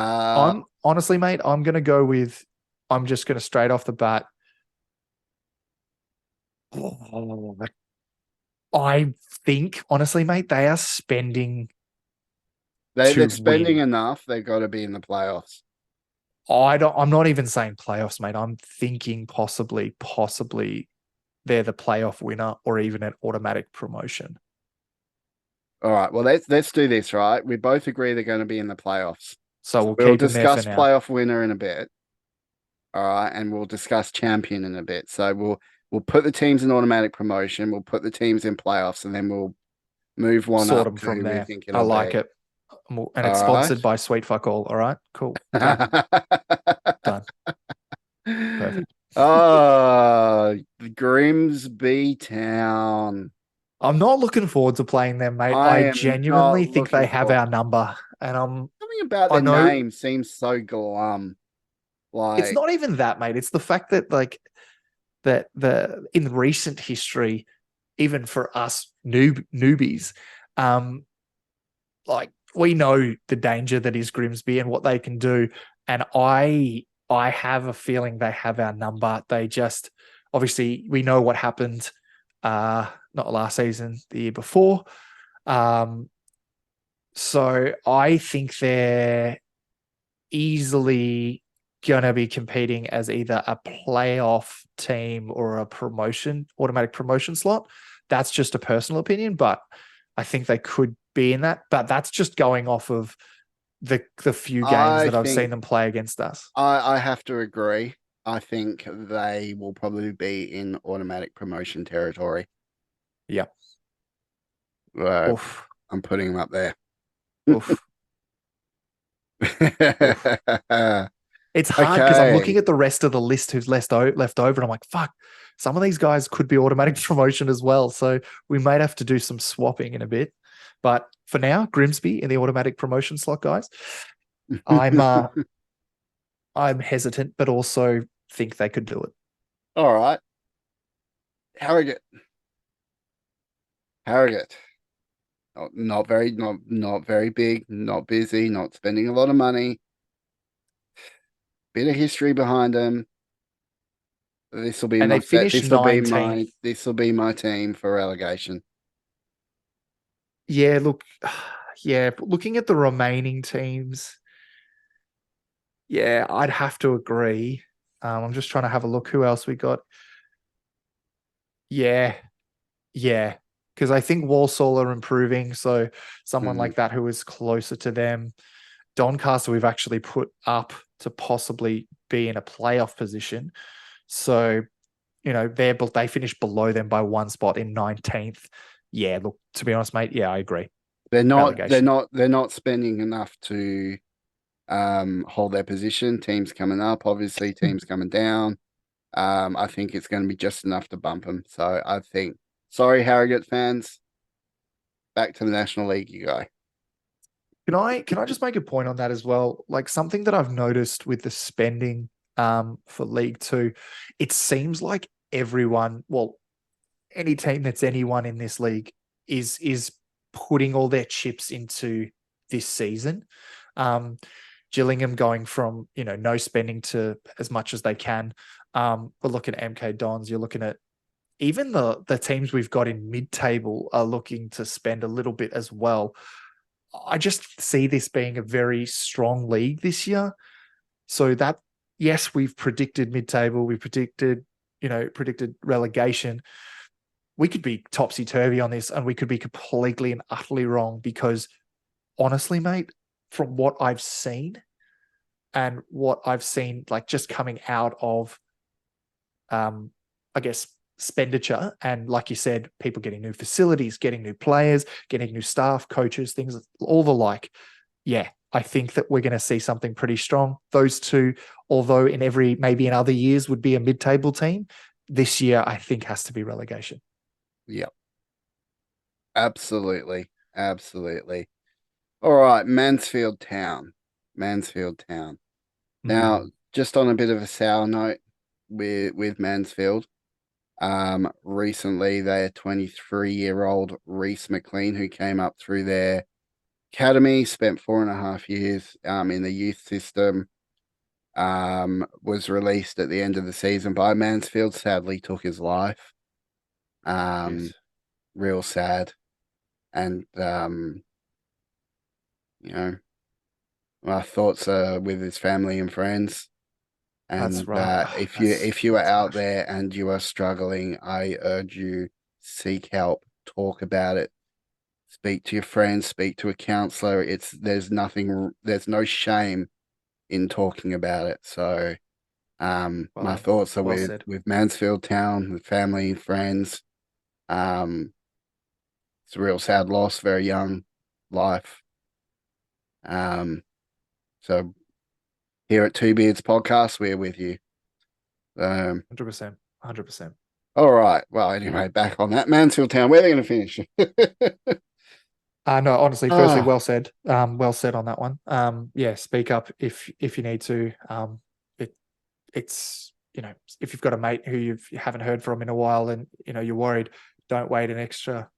I'm honestly, mate, I'm gonna go with. I'm just gonna straight off the bat. Oh, I think honestly, mate, they are spending they're to spending win. enough. They've got to be in the playoffs. I don't. I'm not even saying playoffs, mate. I'm thinking possibly they're the playoff winner or even an automatic promotion. All right. Well, let's do this, right? We both agree they're going to be in the playoffs. So So we'll we'll keep them there for discuss now. playoff winner in a bit. All right, and we'll discuss champion in a bit. So we'll put the teams in automatic promotion. We'll put the teams in playoffs, and then we'll move one Sort up them to from who we there. think I it'll like be. it. And it's All right. sponsored by Sweet Fuck All. All right, cool. Done. Done. Perfect. Oh, Grimsby Town. I'm not looking forward to playing them, mate. I I am not genuinely think they looking have forward. our number. And Something about I the know name seems so glum. it's Like not even that, mate. It's the fact that like that the in recent history, even for us newbies, um, like we know the danger that is Grimsby and what they can do. And I have a feeling they have our number. They just obviously we know what happened not last season, the year before. Um, so I think they're easily gonna be competing as either a playoff team or a automatic promotion slot. That's just a personal opinion, but I think they could be in that. But that's just going off of the few games I that I've seen think them play against us. I have to agree. I think they will probably be in automatic promotion territory. Yeah. Uh, Oof. I'm putting them up there. Oof. Oof. It's hard because I'm Okay. looking at the rest of the list who's left over, and I'm like, fuck, some of these guys could be automatic promotion as well. So we might have to do some swapping in a bit. But for now, Grimsby in the automatic promotion slot, guys. I'm uh I'm hesitant, but also think they could do it. All right. Harrogate. Harrogate. Not very big, not busy, not spending a lot of money. Bit of history behind them. This will be And they my set. finished 19th. This will be my team for relegation. Yeah, look, yeah, looking at the remaining teams, yeah, I'd have to agree. I'm just trying to have a look who else we got. Yeah, yeah, because I think Walsall are improving. So someone Hmm. like that who is closer to them. Doncaster, we've actually put up to possibly be in a playoff position. So, they finished below them by one spot in 19th. Yeah, look, to be honest, mate, yeah, I agree. Relegation. They're not spending enough to hold their position. Teams coming up, obviously, teams coming down. I think it's going to be just enough to bump them. So I think, sorry, Harrogate fans, back to the National League, you go. Can I just make a point on that as well? Like something that I've noticed with the spending for League Two, it seems like everyone, well, any team that's anyone in this league is putting all their chips into this season. Um, Gillingham going from no spending to as much as they can. We're looking at MK Dons. You're looking at even the teams we've got in mid table are looking to spend a little bit as well. I just see this being a very strong league this year. So that yes, we've predicted mid table. We predicted relegation. We could be topsy turvy on this, and we could be completely and utterly wrong because honestly, mate, from what I've seen and what I've seen, like just coming out of, I guess, expenditure, and like you said, people getting new facilities, getting new players, getting new staff, coaches, things, all the like. Yeah, I think that we're going to see something pretty strong. Those two, although maybe in other years would be a mid-table team, this year I think has to be relegation. Yep, absolutely, absolutely. All right, Mansfield Town, Mansfield Town. Now, Mm, just on a bit of a sour note with Mansfield, recently their 23-year-old Reese McLean, who came up through their academy, spent 4.5 years in the youth system, was released at the end of the season by Mansfield, sadly took his life. Um, yes, real sad. And you know, my thoughts are with his family and friends. that's And right. if you That's if you are that's out harsh. there and you are struggling, I urge you seek help, talk about it, speak to your friends, speak to a counselor. There's no shame in talking about it. So, Well my done. thoughts are Well with said. Mansfield Town, with family, friends. Um, it's a real sad loss, very young life. Um, so here at Two Beards Podcast, we're with you. 100%. 100%. All right. Well, anyway, back on that Mansfield Town. Where are they going to finish? No, honestly, firstly, Ah, well said. Well said on that one. Yeah, speak up if you need to. It it's if you've got a mate who you haven't heard from in a while and you're worried, don't wait an extra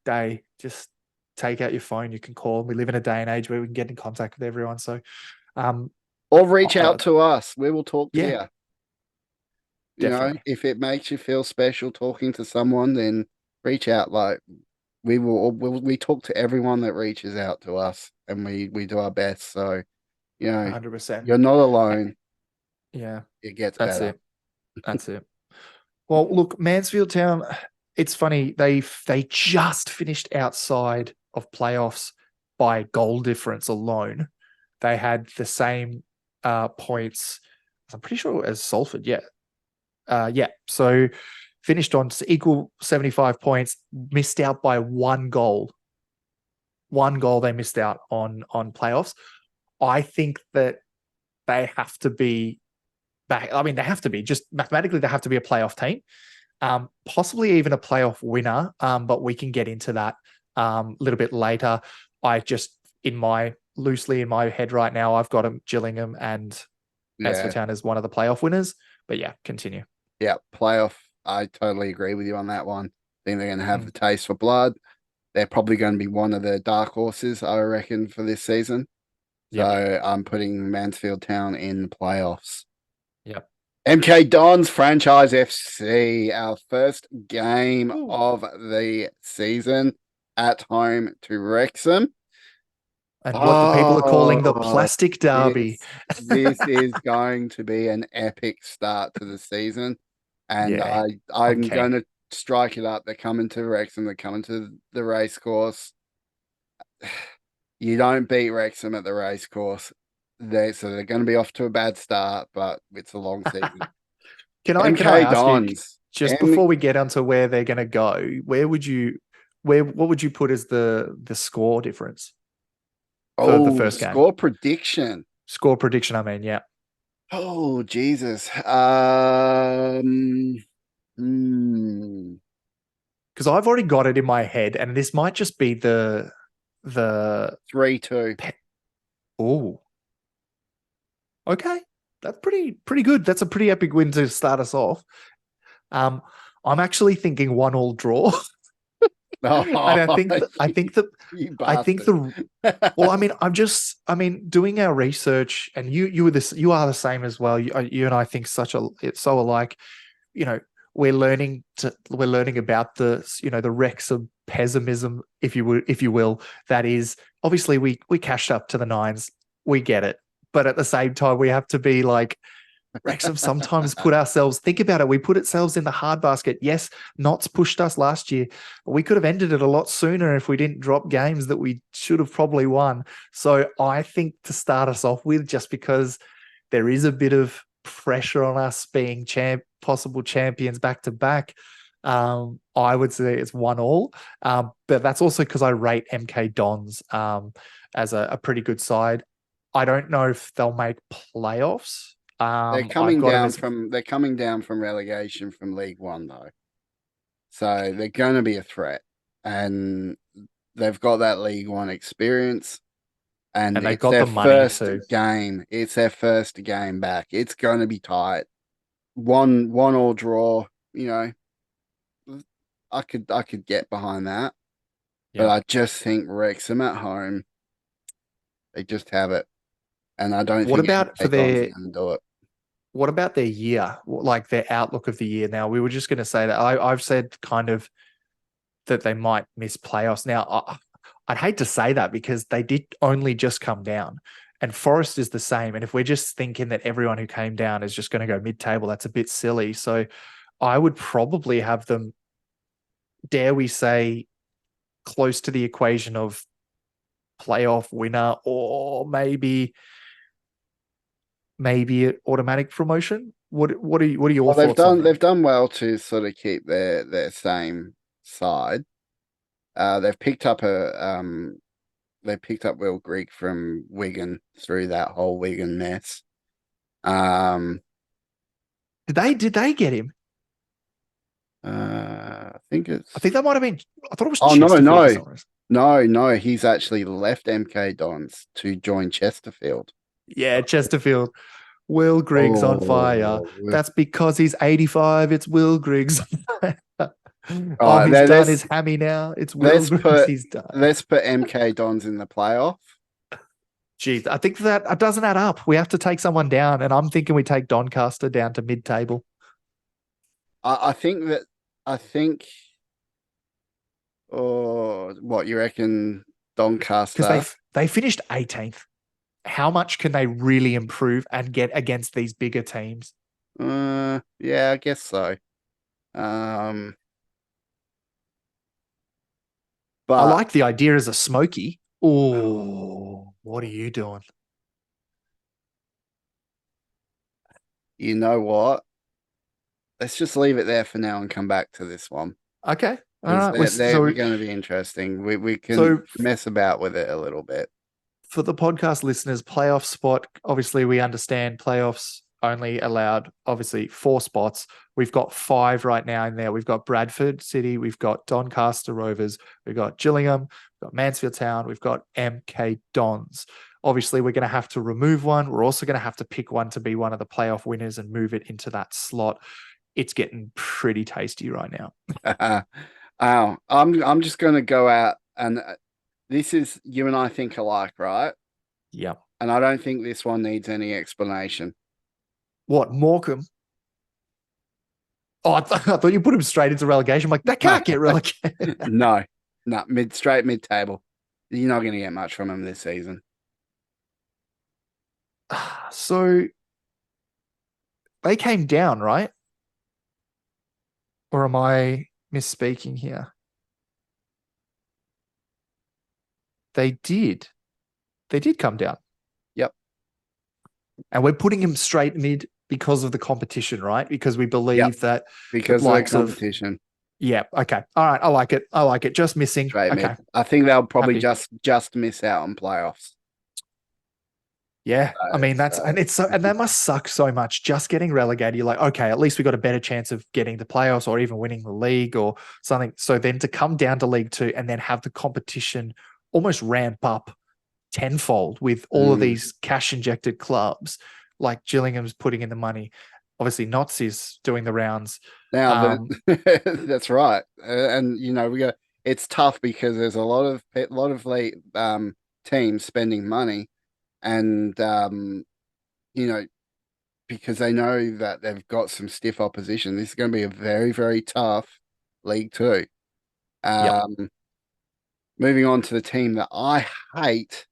day. Just take out your phone. You can call. We live in a day and age where we can get in contact with everyone. So, um, or reach uh, out to us. We will talk to yeah, you. definitely, If it makes you feel special talking to someone, then reach out. Like we talk to everyone that reaches out to us, and we do our best. So, you know, 100%. you're not alone. Yeah, It gets that's better. it. That's it. Well, look, Mansfield Town. It's funny they just finished outside of playoffs by goal difference alone. They had the same points. I'm pretty sure as Salford. Yeah, yeah. So finished on equal 75 points. Missed out by one goal. One goal they missed out on playoffs. I think that they have to be back. I mean, they have to be just mathematically. They have to be a playoff team. Possibly even a playoff winner, but we can get into that a little bit later. I just loosely in my head right now, I've got Gillingham and Mansfield Yeah, Town as one of the playoff winners. But yeah, continue. yeah. Playoff. I totally agree with you on that one. I think they're going to have Mm, the taste for blood. They're probably going to be one of the dark horses, I reckon, for this season. yep, So I'm putting Mansfield Town in the playoffs. yep. MK Dons Franchise FC, our first game Ooh. of the season at home to Wrexham. And what the people are calling the Oh, plastic derby. this is going to be an epic start to the season, and Yeah, I'm I'm going keen. to strike it up. They're coming to Wrexham. They're coming to the race course. You don't beat Wrexham at the race course. They're going to be off to a bad start, but it's a long season. Can I MK ask you Dons. just before we get onto where they're going to go, what would you put as the score difference for the Oh, first game? score prediction. Score prediction, I mean, yeah. Oh, Jesus. Hmm. Because I've already got it in my head, and this might just be the the 3-2. oh, okay. That's pretty good. That's a pretty epic win to start us off. Um, I'm actually thinking 1-1 draw. And Oh, you I think bastard. the well, I mean, doing our research, and you are the same as well. You and I think it's so alike. You know, we're learning about the Wrexham pessimism, if you will. That is obviously we cashed up to the nines. We get it, but at the same time, we have to be like, Wrexham sometimes think about it, we put ourselves in the hard basket. Yes, Knots pushed us last year, but we could have ended it a lot sooner if we didn't drop games that we should have probably won. So I think to start us off with, just because there is a bit of pressure on us being possible champions back to back, I would say it's 1-1. But that's also because I rate MK Dons as a pretty good side. I don't know if they'll make playoffs. I've got them as They're coming down from relegation from League One though. So they're gonna be a threat. And they've got that League One experience. And and they've it's got their the money first too. game. It's their first game back. It's gonna be tight. One all draw, you know, I could get behind that. But Yeah. I just think Wrexham at home, they just have it. And I don't What think about for MK Dons are their going to do it. what about their year? Like their outlook of the year? Now, we were just going to say that I've said kind of that they might miss playoffs. Now, I'd hate to say that because they did only just come down, and Forest is the same. And if we're just thinking that everyone who came down is just going to go mid-table, that's a bit silly. So I would probably have them, dare we say, close to the equation of playoff winner, or maybe automatic promotion. What are your Well, thoughts on them? they've done well to sort of keep their same side. They've picked up they picked up Will Grigg from Wigan through that whole Wigan mess. Um, Did they get him? I think I think it's that might have been. I thought it was oh no Chesterfield for no some reason. no, he's actually left MK Dons to join Chesterfield. Yeah, Chesterfield. Will Griggs on fire. Oh, That's because he's 85. It's Will Griggs. all Oh, right, he's done his hammy now. It's Will let's Griggs. put He's done. let's put MK Dons in the playoff. Jeez, I think that doesn't add up. We have to take someone down, and I'm thinking we take Doncaster down to mid-table I think that I think. Oh, what you reckon, because Doncaster? they finished 18th. How much can they really improve and get against these bigger teams? Yeah, I guess so. Um, I but like the idea as a smoky. Oh, what are you doing? you know what? Let's just leave it there for now and come back to this one Okay. All because right. they're going to be interesting. We can So mess about with it a little bit. for the podcast listeners, playoff spot, obviously we understand playoffs only allowed obviously 4 spots. We've got 5 right now in there. We've got Bradford City, we've got Doncaster Rovers, we've got Gillingham, we've got Mansfield Town, we've got MK Dons. Obviously, we're going to have to remove one. We're also going to have to pick one to be one of the playoff winners and move it into that slot. It's getting pretty tasty right now. I'm just going to go out and this is you and I think alike, right? Yeah. And I don't think this one needs any explanation. What, Morecambe? Oh, I thought you put him straight into relegation. I'm like, that can't get relegated. No, no, mid table. You're not going to get much from him this season. So they came down, right? Or am I misspeaking here? They did. They did come down. Yep. And we're putting him straight mid because of the competition, right? Because we Yep. believe that the Because of the likes of, competition. yeah, okay. All right. I like it. I like it. Just missing. Straight Okay. mid. I think they'll probably Happy. just miss out on playoffs. Yeah. I mean, So and that must suck so much just getting relegated. You're like, okay, at least we got a better chance of getting the playoffs or even winning the league or something. So then to come down to League Two and then have the competition almost ramp up tenfold with all of Mm. these cash injected clubs, like Gillingham's putting in the money. Obviously, Notts is doing the rounds. Now Um, that's right, and we go. It's tough because there's a lot of teams spending money, and you know because they know that they've got some stiff opposition. This is going to be a very, very tough League Two. yep. Um, moving on to the team that I hate.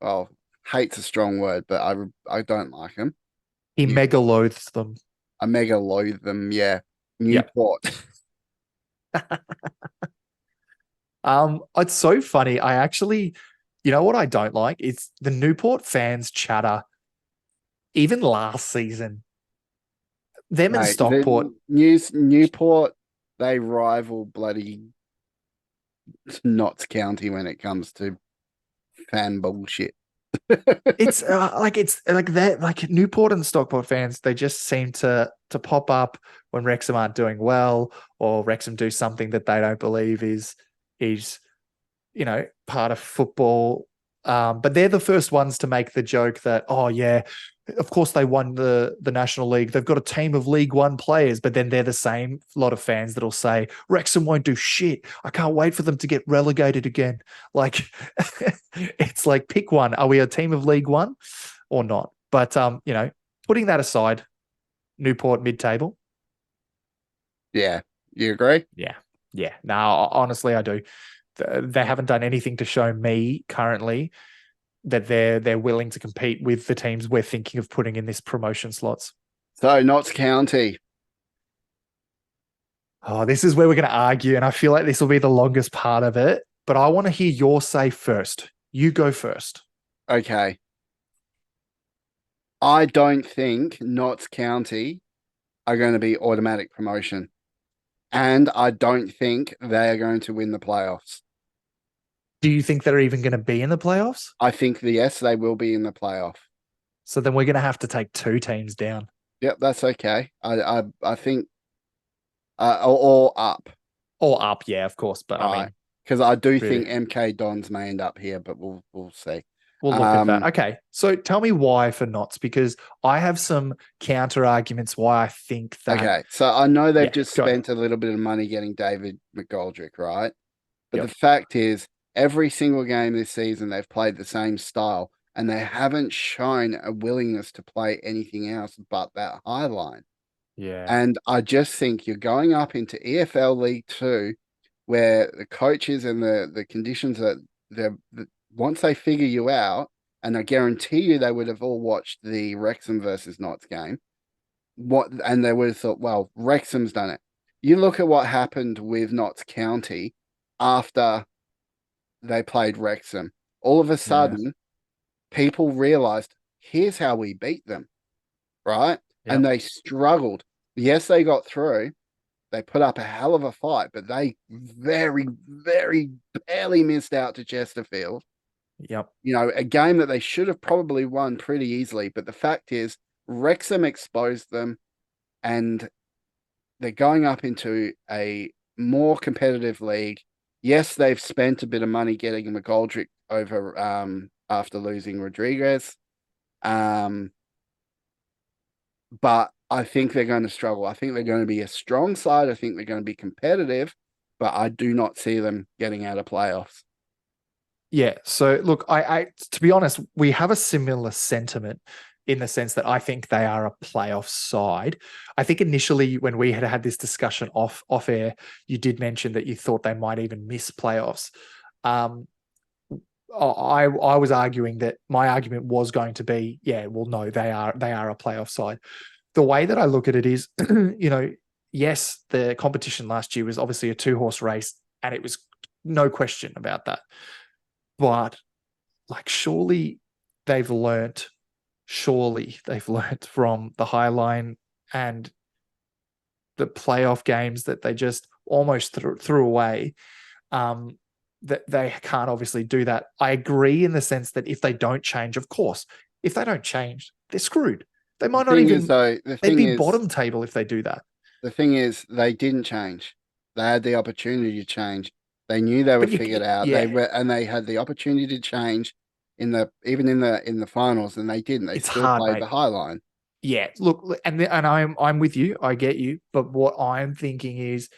Well, hate's a strong word, but I don't like them. He You, mega loathes them. I mega loathe them. Yeah, Yep. Newport. It's so funny. I actually, you know what I don't like? It's the Newport fans chatter. Even last season, them and Mate, Stockport. the Newport, they rival bloody Notts County when it comes to fan bullshit. It's like that. Like Newport and Stockport fans, they just seem to pop up when Wrexham aren't doing well, or Wrexham do something that they don't believe is part of football. But they're the first ones to make the joke that, oh yeah, of course they won the National League. They've got a team of League One players, but then they're the same lot of fans that'll say Wrexham won't do shit. I can't wait for them to get relegated again. Like it's like pick one. Are we a team of League One or not? But putting that aside, Newport mid-table. Yeah, you agree? Yeah. Yeah. No, honestly, I do. They haven't done anything to show me currently that they're willing to compete with the teams we're thinking of putting in this promotion slots. So Notts County. Oh, this is where we're going to argue, and I feel like this will be the longest part of it. But I want to hear your say first. You go first. Okay. I don't think Notts County are going to be automatic promotion. And I don't think they are going to win the playoffs. Do you think they're even going to be in the playoffs? I think yes, they will be in the playoff. So then we're going to have to take two teams down. Yep, that's okay. I think or up. Or up, yeah, of course. But I Right. mean, Because I do really, think MK Dons may end up here, but we'll see. we'll look at that. Um, Okay. So tell me why for Knots, because I have some counter arguments why I think that, okay. So I know they've yeah, just go. spent a little bit of money getting David McGoldrick, right? But the Yep. fact is, every single game this season, they've played the same style and they haven't shown a willingness to play anything else but that high line. Yeah. And I just think you're going up into EFL League Two, where the coaches and the conditions that they're once they figure you out, and I guarantee you they would have all watched the Wrexham versus Notts game. And they would have thought, well, Wrexham's done it. You look at what happened with Notts County after they played Wrexham. All of a Yeah. sudden, people realized here's how we beat them, right? And Yep. they struggled. Yes, they got through. They put up a hell of a fight, but they very, very barely missed out to Chesterfield. Yep. A game that they should have probably won pretty easily. But the fact is, Wrexham exposed them and they're going up into a more competitive league. Yes, they've spent a bit of money getting McGoldrick over after losing Rodriguez. Um, but I think they're going to struggle. I think they're going to be a strong side. I think they're going to be competitive, but I do not see them getting out of playoffs. Yeah. So look, I to be honest, we have a similar sentiment in the sense that I think they are a playoff side. I think initially when we had this discussion off air, you did mention that you thought they might even miss playoffs. Um, I was arguing that my argument was going to be, yeah, well, no, they are a playoff side. The way that I look at it is, yes, the competition last year was obviously a two-horse race, and it was no question about that. But like, surely they've learnt from the High Line and the playoff games that they just almost threw away. Um, that they can't obviously do that. I agree in the sense that if they don't change, of course, if they don't change, they're screwed. They The might not thing is, even, though, they'd be bottom table if they do that. the thing is, they didn't change. They had the opportunity to change. They knew they were But you, figured out. They yeah, were, and they had the opportunity to change even in the finals, and they didn't. They it's still hard, played mate. the high line. Yeah, look, and I'm with you. I get you. But what I'm thinking is,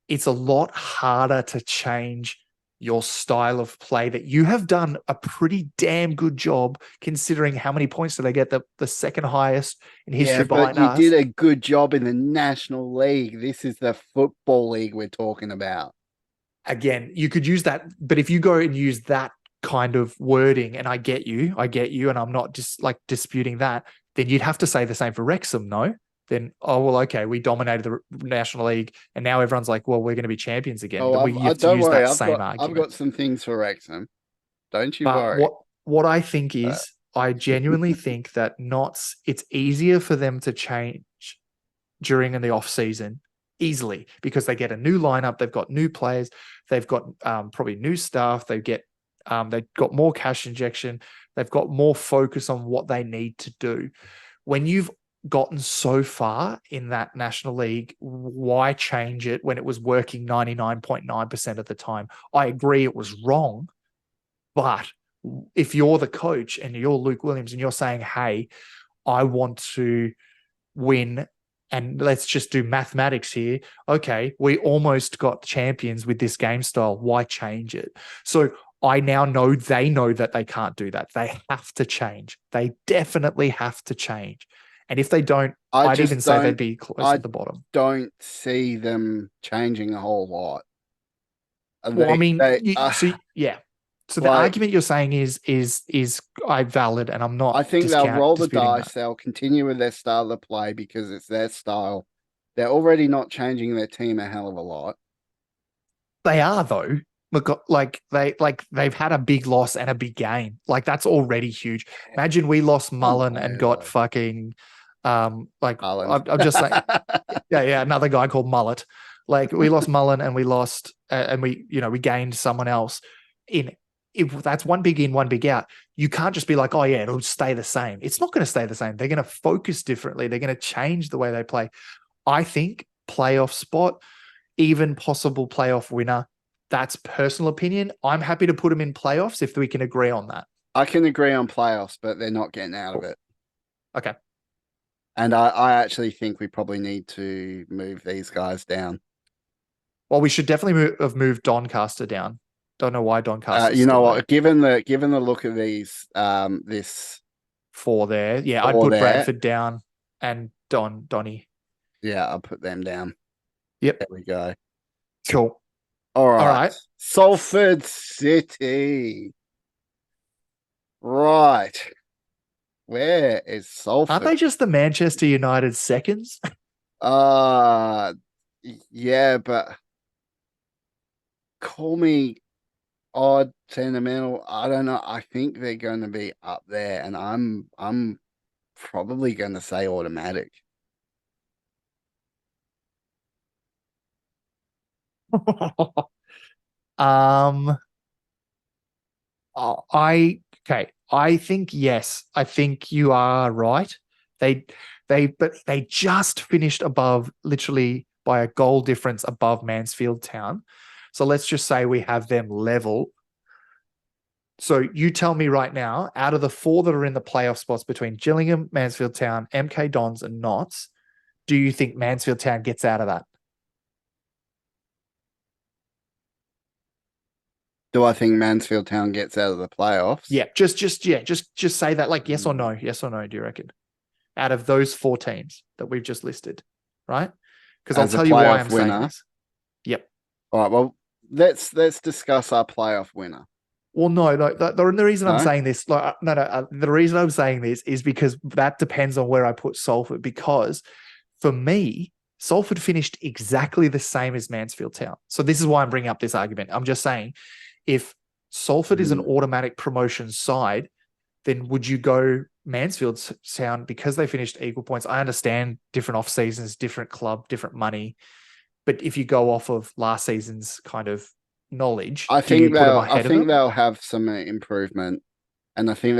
it's a lot harder to change your style of play that you have done a pretty damn good job considering how many points did they get, the second highest in Yeah, history but behind you did us. a good job in the National League. This is the football league we're talking about. Again, you could use that, but if you go and use that kind of wording, and I get you, and I'm not just like disputing that, then you'd have to say the same for Wrexham, no? Then, oh, well, okay, we dominated the National League, and now everyone's like, well, we're going to be champions again. Oh, Then you have to don't use worry. that I've same got argument. some things for Wrexham. Don't you But worry. what I think Uh, is, I genuinely think that it's easier for them to change during in the off season easily because they get a new lineup, they've got new players, they've got probably new staff, they've got more cash injection, they've got more focus on what they need to do. When you've gotten so far in that National League, why change it when it was working 99.9% of the time? I agree it was wrong, but if you're the coach and you're Luke Williams and you're saying, hey, I want to win, and let's just do mathematics here. Okay, we almost got champions with this game style. Why change it? So I now know they know that they can't do that. They have to change. They definitely have to change. And if they don't, I I'd even just say they'd don't. be close I at the bottom. don't see them changing a whole lot. Well, I mean, They so yeah. So the like. argument you're saying is I valid, and I'm not I think they'll roll the disputing that. dice. They'll continue with their style of play because it's their style. They're already not changing their team a hell of a lot. They are though. Look, they've had a big loss and a big gain. Like that's already huge. Imagine we lost Come Mullen and on, got though, fucking like Haaland. I'm just saying, yeah, another guy called Mullet. Like we lost Mullen and we lost and we gained someone else in. If that's one big in, one big out, you can't just be like, oh yeah, it'll stay the same. It's not going to stay the same. They're going to focus differently. They're going to change the way they play. I think playoff spot, even possible playoff winner. That's personal opinion. I'm happy to put them in playoffs if we can agree on that. I can agree on playoffs, but they're not getting out of Cool. it. Okay. And I actually think we probably need to move these guys down. Well, we should definitely have moved Doncaster down. Don't know why Doncaster's You know still there. what? Given the look of these, this Four there. Yeah, I'd four put there, Bradford down and Donny. yeah, I'll put them down. Yep. There we go. Cool. All All right, right. Salford City. Right, where is Aren't Salford? they just the Manchester United seconds? Uh yeah, but call me odd, sentimental. I don't know. I think they're going to be up there, and I'm probably going to say automatic. um, I okay. I think yes. I think you are right. They but they just finished above, literally by a goal difference above Mansfield Town. So let's just say we have them level. So you tell me right now, out of the four that are in the playoff spots between Gillingham, Mansfield Town, MK Dons, and Notts, do you think Mansfield Town gets out of that? Do I think Mansfield Town gets out of the playoffs? Yeah, just say that, like yes or no, Mm, yes or no. Do you reckon out of those four teams that we've just listed, right? Because I'll as a tell you why playoff I'm saying winner. this. Yep. All right, well, let's discuss our playoff winner. Well, no. The reason I'm No, saying this, like, no. The reason I'm saying this is because that depends on where I put Salford. Because for me, Salford finished exactly the same as Mansfield Town. So this is why I'm bringing up this argument. I'm just saying, if Salford is an mm. automatic promotion side, then would you go Mansfield Town because they finished equal points? I understand different off seasons, different club, different money, but if you go off of last season's kind of knowledge, do you put them I ahead of think them? they'll have some improvement, and I think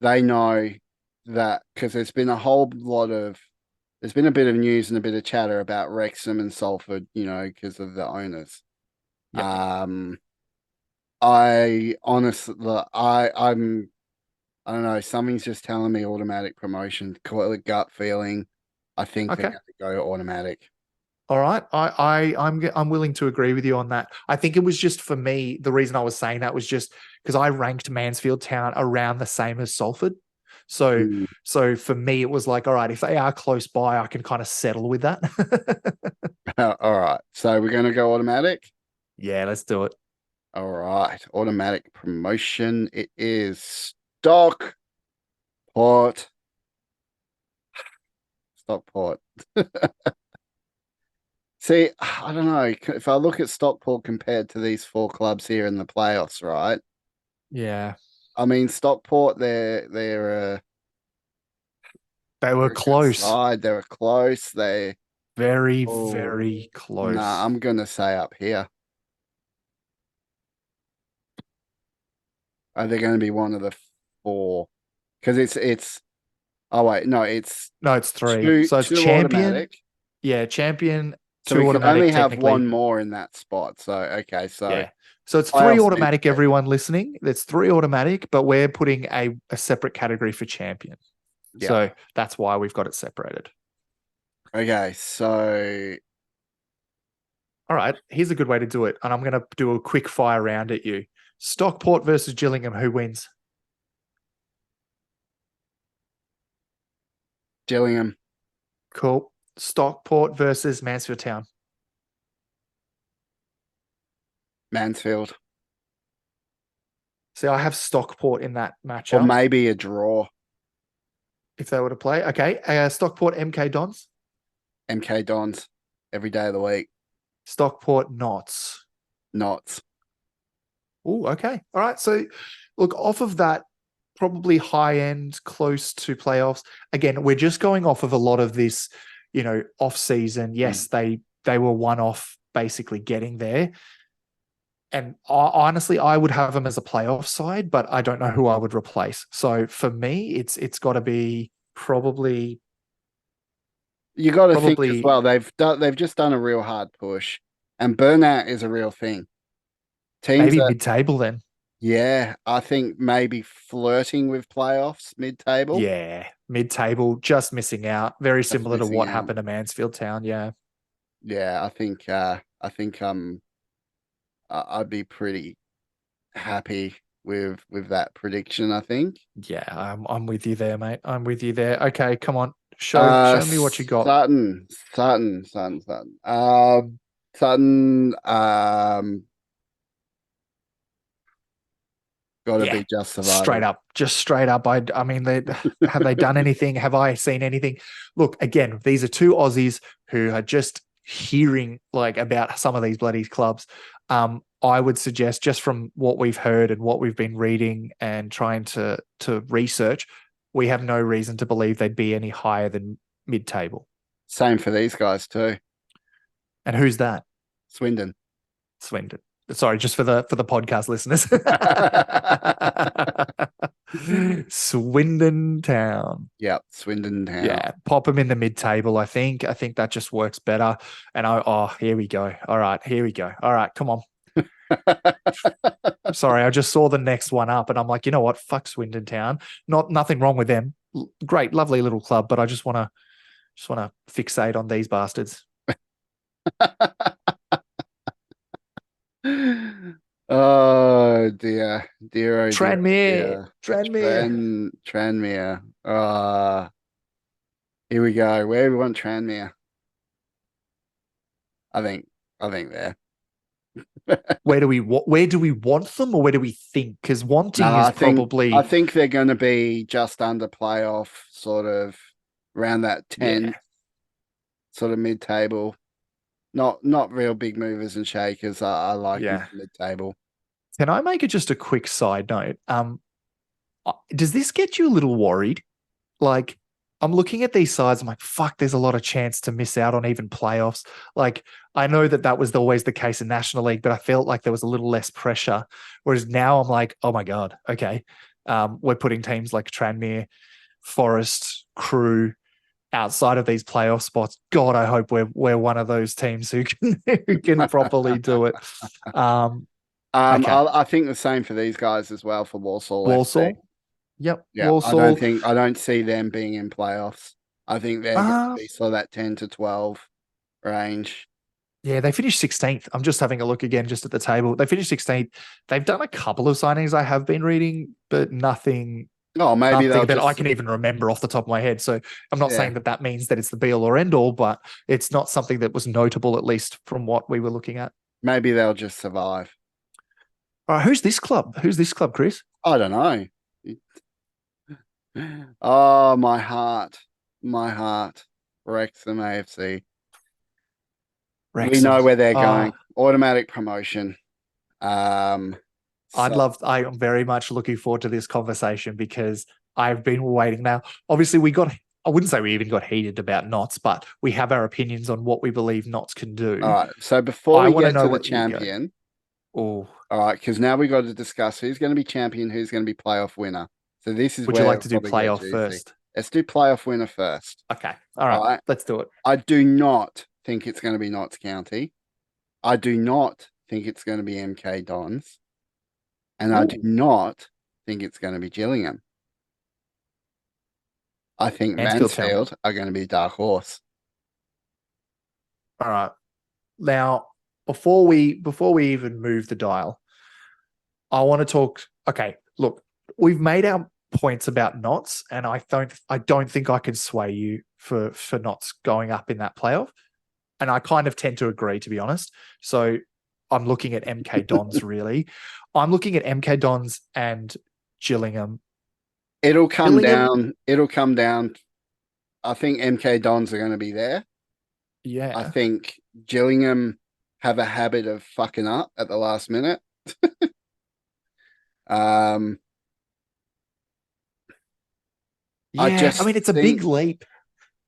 they know that because there's been a bit of news and a bit of chatter about Wrexham and Salford, because of the owners. Yep. Um, I honestly, I don't know. Something's just telling me automatic promotion. Call it gut feeling. I think they're Okay. going to go automatic. All right. I'm willing to agree with you on that. I think it was just for me, the reason I was saying that was just because I ranked Mansfield Town around the same as Salford. So Mm. so for me, it was like, all right, if they are close by, I can kind of settle with that. All right. So we're going to go automatic. Yeah, let's do it. All right. Automatic promotion. It is Stockport. Stockport. See, I don't know. If I look at Stockport compared to these four clubs here in the playoffs, right? Yeah. I mean, Stockport, They were they're a good close. side. They were close. Very, Oh, very nah, close. I'm gonna say up here. Are they going to be one of the four? Because it's. Oh wait, no, it's No, it's three. two So it's two champion. automatic. Yeah, champion, So we two can automatic only have one technically. more in that spot. So okay, so Yeah. So it's three playoffs need to automatic, get there. everyone listening. It's three automatic, but we're putting a separate category for champion. Yeah. So that's why we've got it separated. Okay, so All right. Here's a good way to do it. And I'm going to do a quick fire round at you. Stockport versus Gillingham. Who wins? Gillingham, Cool. Stockport versus Mansfield Town. Mansfield, See, I have Stockport in that or matchup maybe a draw. if they were to play. Okay. Stockport MK Dons. MK Dons every day of the week. Stockport Knots. Knots. Oh, okay. All right. So, look, off of that, probably high end, close to playoffs. Again, we're just going off of a lot of this, off season. Mm. Yes, they were one off, basically getting there. And honestly, I would have them as a playoff side, but I don't know who I would replace. So for me, it's got to be You got to think as probably well. They've just done a real hard push, and burnout is a real thing. Teams maybe that, mid table then. yeah, I think maybe flirting with playoffs mid-table, Yeah, mid table, just missing out. Very just similar to missing what out. happened to Mansfield Town. Yeah. Yeah, I think I'd be pretty happy with that prediction, I think. Yeah, I'm with you there, mate. I'm with you there. Okay, come on. Show me what you got. Sutton. Sutton, gotta Yeah. be just Straight surviving. up. Just straight up. I mean, have they done anything? Have I seen anything? Look, again, these are two Aussies who are just hearing like about some of these bloody clubs. I would suggest just from what we've heard and what we've been reading and trying to research, we have no reason to believe they'd be any higher than mid-table. Same for these guys too. And who's that? Swindon. Swindon. Sorry, just for the podcast listeners. Swindon Town. Yep, Swindon Town. Yeah, pop them in the mid-table. I think. I think that just works better. And here we go. All right, here we go. All right, come on. Sorry, I just saw the next one up, and I'm like, you know what? Fuck Swindon Town. Nothing wrong with them. Great, lovely little club, but I just wanna fixate on these bastards. Oh dear, dear, oh dear, oh Tranmere, dear. Tranmere. Tranmere. Here we go. Where we want Tranmere? I think, I think there. Where do we want them, or where do we think? Because No, wanting is I probably think they're going to be just under playoff, sort of around that yeah, 10, sort of mid-table. Not real big movers and shakers. I like them yeah. mid-table. Can I make it just a quick side note? Does this get you a little worried? Like, I'm looking at these sides. I'm like, fuck, there's a lot of chance to miss out on even playoffs. Like, I know that was always the case in National League, but I felt like there was a little less pressure. Whereas now I'm like, oh my God, okay. We're putting teams like Tranmere, Forest, Crew, outside of these playoff spots, God, I hope we're one of those teams who can properly do it. Okay, I think the same for these guys as well for Walsall FC. Walsall. Yep, Yeah, Walsall. I don't see them being in playoffs. I think they're going to Uh, be sort of that 10 to 12 range. yeah, they finished 16th. I'm just having a look again, just at the table. They finished 16th. They've done a couple of signings I have been reading, but Oh, maybe they'll nothing that I just can even remember off the top of my head. So I'm not yeah, saying that means that it's the be all or end all, but it's not something that was notable, at least from what we were looking at. maybe they'll just survive. All right, who's this club? Who's this club, Chris? I don't know. Oh, my heart, Wrexham AFC. We Wrexham. know where they're Oh, going. Automatic promotion. Um, so I'm very much looking forward to this conversation because I've been waiting now. Obviously, I wouldn't say we even got heated about knots, but we have our opinions on what we believe knots can all do. right. So before I we want to get know to the what you go. champion, Oh, all right, because now we got to discuss who's going to be champion, who's going to be playoff winner. So this is would you where like it'll to do probably get playoff juicy. first? Let's do playoff winner first. Okay. All All right. right. Let's do it. I do not think it's going to be Notts County. I do not think it's going to be MK Dons. And I do Ooh, not think it's going to be Gillingham. I think Mansfield Town. Mansfield are going to be dark horse. All right. Now, before we even move the dial, I want to talk. Okay, look, we've made our points about knots, and I don't think I can sway you for knots going up in that playoff. And I kind of tend to agree, to be honest. So I'm looking at MK Dons really. I'm looking at MK Dons and Gillingham. It'll come Gillingham, down. It'll come down. I think MK Dons are going to be there. I yeah. think Gillingham have a habit of fucking up at the last minute. Um, I Yeah, I just mean it's a big think, leap.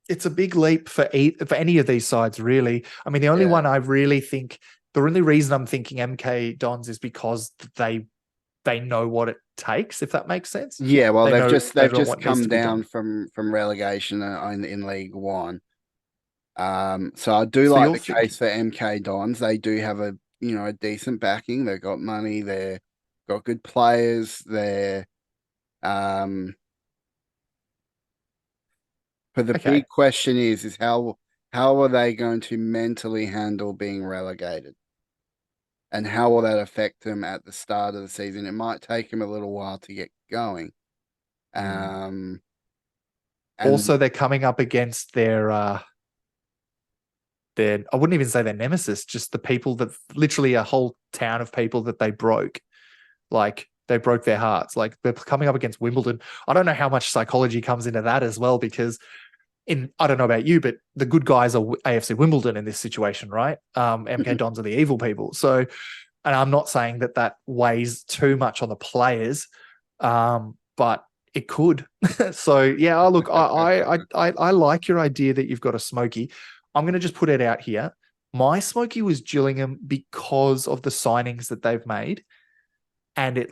It's a big leap for any of these sides, really. I mean, the only yeah, one I really think, the only reason I'm thinking MK Dons is because they know what it takes, if that makes sense. yeah. Well, They they've know just what needs come to be down done. from relegation in League One. So I do So like you're the case thinking, for MK Dons. They do have a decent backing. They've got money. They've got good players. Um, but the okay, big question is how are they going to mentally handle being relegated? And how will that affect them at the start of the season? It might take them a little while to get going. mm. Um, and Also they're coming up against their I wouldn't even say their nemesis, just the people that literally a whole town of people that they broke. Like they broke their hearts. Like they're coming up against Wimbledon. I don't know how much psychology comes into that as well, because I don't know about you, but the good guys are AFC Wimbledon in this situation, right? MK Dons are the evil people. So, and I'm not saying that weighs too much on the players, but it could. So yeah, look, I like your idea that you've got a smoky. I'm going to just put it out here. My smoky was Gillingham because of the signings that they've made, and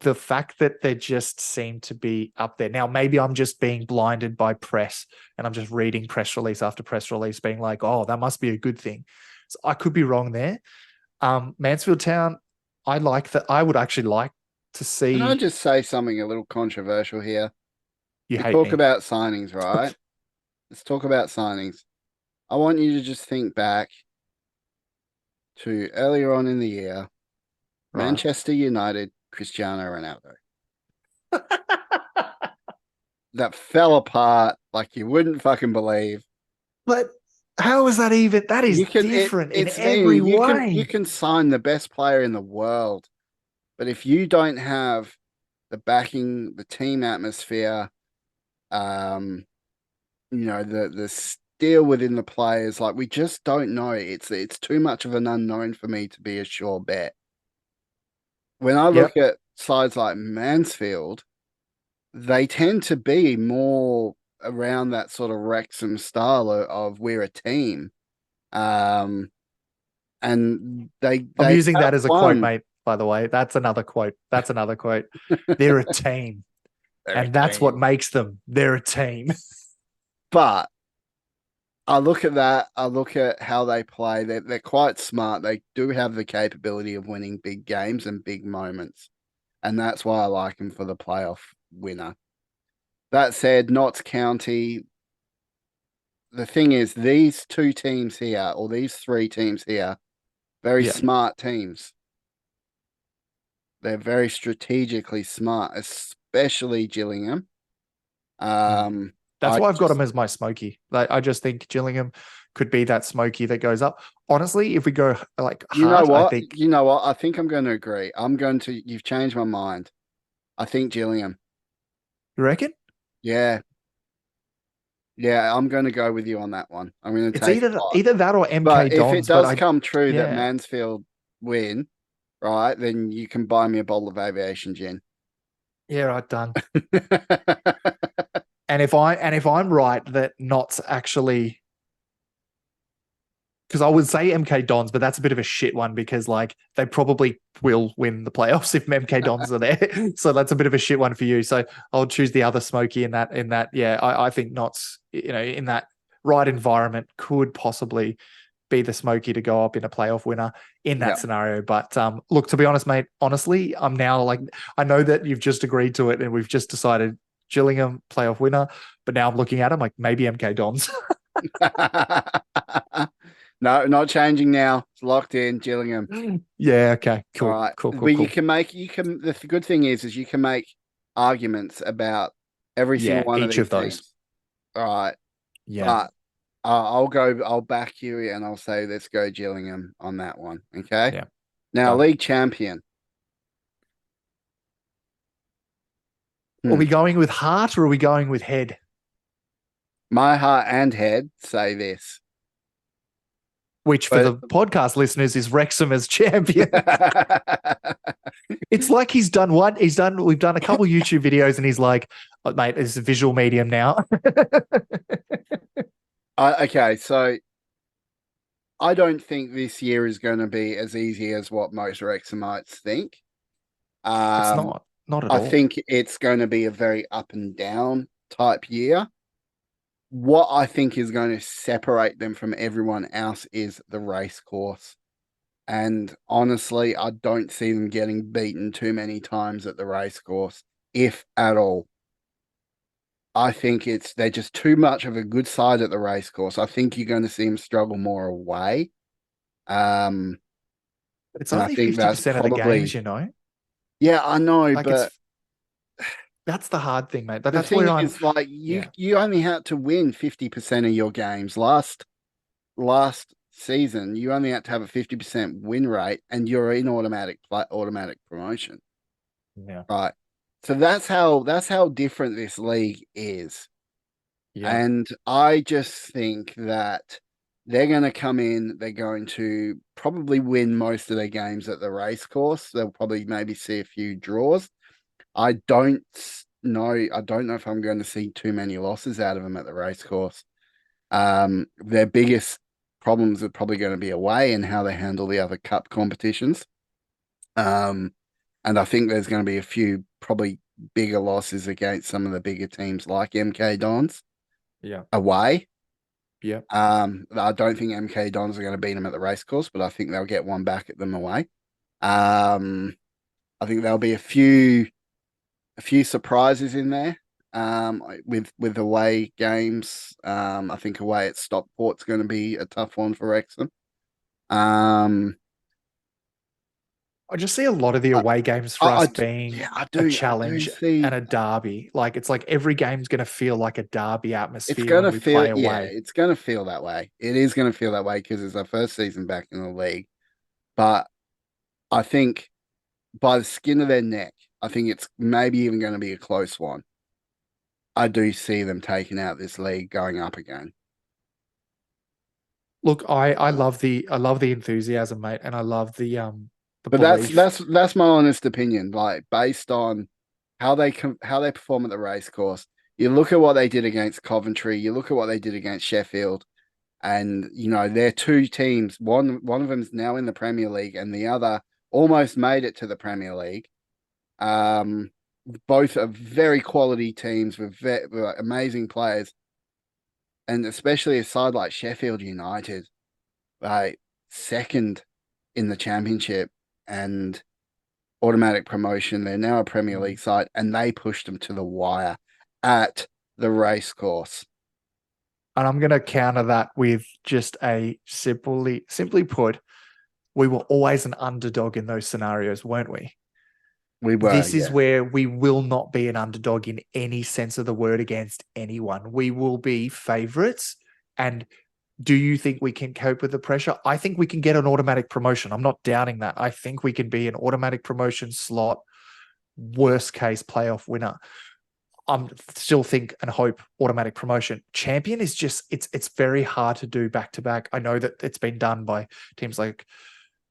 the fact that they just seem to be up there. Now, maybe I'm just being blinded by press and I'm just reading press release after press release being like, oh, that must be a good thing. So I could be wrong there. Mansfield Town, I like that. I would actually like to can I see. just say something a little controversial here? You We hate talk me. about signings, right? Let's talk about signings. I want you to just think back to earlier on in the year, Right. Manchester United, Cristiano Ronaldo. That fell apart like you wouldn't fucking believe. But how is that even? That You is can different in it's me. every You way. can sign the best player in the world, but if you don't have the backing, the team atmosphere, um, the steel within the players, like we just don't know. It's too much of an unknown for me to be a sure bet. When I look Yep. at sides like Mansfield, they tend to be more around that sort of Wrexham style of we're a team. Um, and I'm they using have that as a quote, won. mate, by the way. That's another quote. That's another quote. They're a team. They're a And that's what team. makes them. They're a team. But I look at that. I look at how they play. They're quite smart. They do have the capability of winning big games and big moments, and that's why I like them for the playoff winner. That said, Notts County. The thing is, these two teams here, or these three teams here, very Yeah. smart teams. They're very strategically smart, especially Gillingham. Mm. Um, That's I why I've got just, him as my smoky. Like I just think Gillingham could be that smoky that goes up. Honestly, if we go like you know hard, I what? think You know what? I think I'm going to agree. You've changed my mind. I think Gillingham. you reckon Yeah, yeah, I'm going to go with you on that one. I'm going to it's take a pot. either that or MK But if it Dons. But does I come true that yeah Mansfield win, right, then you can buy me a bottle of aviation gin. yeah right done. And if I'm right that Knott's actually because I would say MK Dons, but that's a bit of a shit one because like they probably will win the playoffs if MK Dons are there. So that's a bit of a shit one for you. So I'll choose the other Smoky in that. Yeah, I think Knott's, in that right environment could possibly be the Smoky to go up in a playoff winner in that Yeah. scenario. But look, to be honest, mate, honestly, I'm now like I know that you've just agreed to it and we've just decided Gillingham playoff winner, but now I'm looking at him like maybe MK Dons. No, not changing now. It's locked in, Gillingham. Yeah, okay, All cool, right. cool, cool, But cool. the good thing is you can make arguments about every single Yeah, one of each these of those. teams. All right. Yeah, But I'll back you and I'll say let's go Gillingham on that one. Okay. yeah, Now, done. league champion. Are Hmm. we going with heart or are we going with head? My heart and head say this. Which for But the podcast listeners is Wrexham as champion. It's like we've done a couple YouTube videos and he's like, oh, mate, it's a visual medium now. okay, so I don't think this year is going to be as easy as what most Wrexhamites think. It's Um, not at I all. think it's going to be a very up and down type year. What I think is going to separate them from everyone else is the race course. And honestly, I don't see them getting beaten too many times at the race course, if at all. I think they're just too much of a good side at the race course. I think you're going to see them struggle more away. Um, But it's and I only think that's 50% of the games, probably, you know? yeah, I know, Like but that's the hard thing, mate. But the that's thing where I'm, is, like, yeah. you only had to win 50% of your games last season. You only had to have a 50% win rate, and you're in automatic promotion, Yeah. right? So that's how different this league is. Yeah. And I just think that they're going to come in, they're going to probably win most of their games at the race course. They'll probably maybe see a few draws. I don't know if I'm going to see too many losses out of them at the race course. Their biggest problems are probably going to be away and how they handle the other cup competitions. Um, and I think there's going to be a few probably bigger losses against some of the bigger teams like MK Dons Yeah. away. Yeah. I don't think MK Dons are going to beat them at the racecourse, but I think they'll get one back at them away. Um, I think there'll be a few surprises in there. With away games. I think away at Stockport's going to be a tough one for Wrexham. Um, I just see a lot of the I, away games for I us yeah, being I a do, I do challenge see. and a derby. Like it's like every game's going to feel like a derby It's atmosphere when gonna we feel, play yeah, away. it's gonna feel that way. It is gonna feel that way because it's our first season back in the league. But I think by the skin of their neck, I think it's maybe even going to be a close one. I do see them taking out this league going up again. Look, I love the enthusiasm, mate, and I love the But that's belief. that's that's my honest opinion. Like based on how they perform at the race course. You look at what they did against Coventry. You look at what they did against Sheffield, and they're two teams. One of them's now in the Premier League, and the other almost made it to the Premier League. Um, both are very quality teams with amazing players. and especially a side like Sheffield United, like second in the championship and automatic promotion. They're now a Premier League side, and they pushed them to the wire at the racecourse. And I'm going to counter that with just a simply put, we were always an underdog in those scenarios, weren't we? We were, This is yeah. where we will not be an underdog in any sense of the word against anyone. We will be favorites. And do you think we can cope with the pressure? I think we can get an automatic promotion. I'm not doubting that. I think we can be an automatic promotion slot, worst case playoff winner. I'm still think and hope automatic promotion. Champion is just it's very hard to do back to back. I know that it's been done by teams like,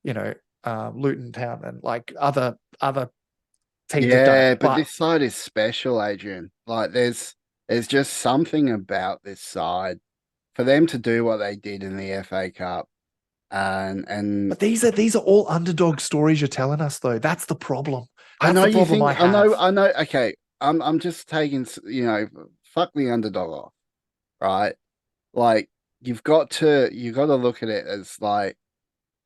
you know, Luton Town and like other teams have done it. Yeah, but But this side is special, Adrian. Like there's just something about this side for them to do what they did in the FA Cup and these are all underdog stories you're telling us though. That's the problem. I That's know the you problem think I have. I know okay. I'm just taking fuck the underdog off, right? Like you've got to look at it as like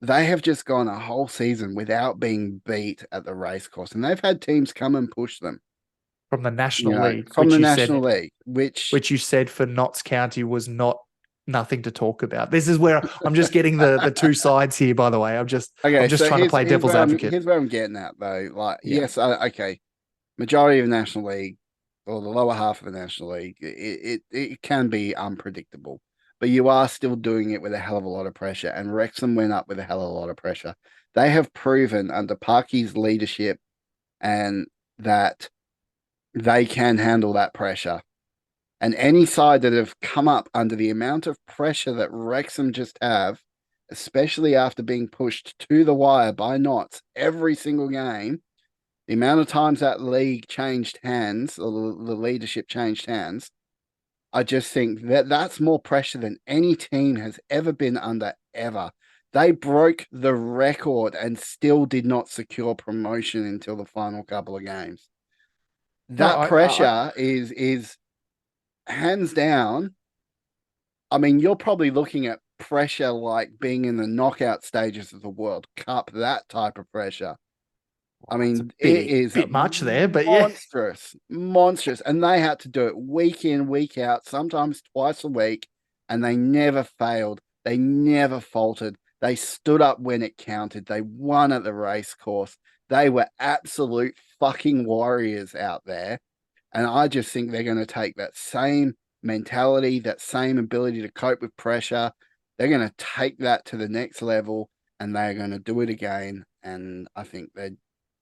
they have just gone a whole season without being beat at the racecourse, and they've had teams come and push them, From the National League, from the National League, which which you said for Notts County was not nothing to talk about. This is where I'm just getting the two sides here, by the way. I'm okay, just so trying to play devil's advocate. here's where I'm getting at though. Like, Yeah. yes, okay, majority of the National League or the lower half of the National League, it can be unpredictable, but you are still doing it with a hell of a lot of pressure. And Wrexham went up with a hell of a lot of pressure. They have proven under Parky's leadership and that they can handle that pressure. And any side that have come up under the amount of pressure that Wrexham just have, especially after being pushed to the wire by Notts every single game, the amount of times that league changed hands or the leadership changed hands, I just think that that's more pressure than any team has ever been under ever. They broke the record and still did not secure promotion until the final couple of games. No, That pressure is hands down. I mean, you're probably looking at pressure like being in the knockout stages of the World Cup, that type of pressure. I it's a mean, it is bit much there, but yeah. monstrous, monstrous. And they had to do it week in, week out, sometimes twice a week, and they never failed. They never faltered. They stood up when it counted. They won at the race course. They were absolute fucking warriors out there. And I just think they're going to take that same mentality, that same ability to cope with pressure. They're going to take that to the next level and they're going to do it again. And I think they're,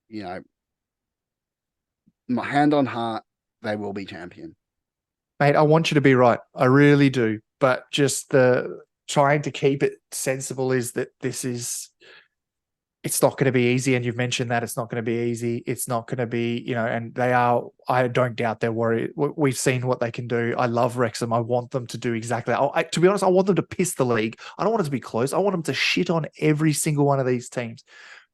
you know, my hand on heart, they will be champion. Mate, I want you to be right. I really do. But just the trying to keep it sensible is that it's not going to be easy. And you've mentioned that it's not going to be easy. It's not going to be, and I don't doubt they're worried. We've seen what they can do. I love Wrexham. I want them to do exactly that. To be honest, I want them to piss the league. I don't want it to be close. I want them to shit on every single one of these teams.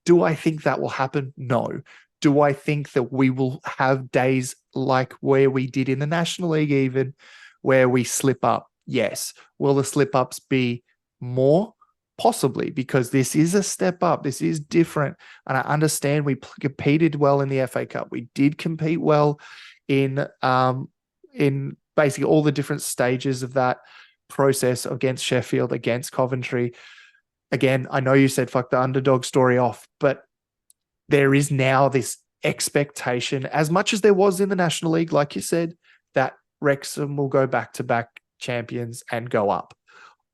Do I think that will happen? No. Do I think that we will have days like where we did in the National League, even where we slip up? Yes. Will the slip ups be more? Possibly, because this is a step up. This is different. And I understand we competed well in the FA Cup. We did compete well in basically all the different stages of that process against Sheffield, against Coventry. Again, I know you said fuck the underdog story off, but there is now this expectation, as much as there was in the National League, like you said, that Wrexham will go back to back champions and go up.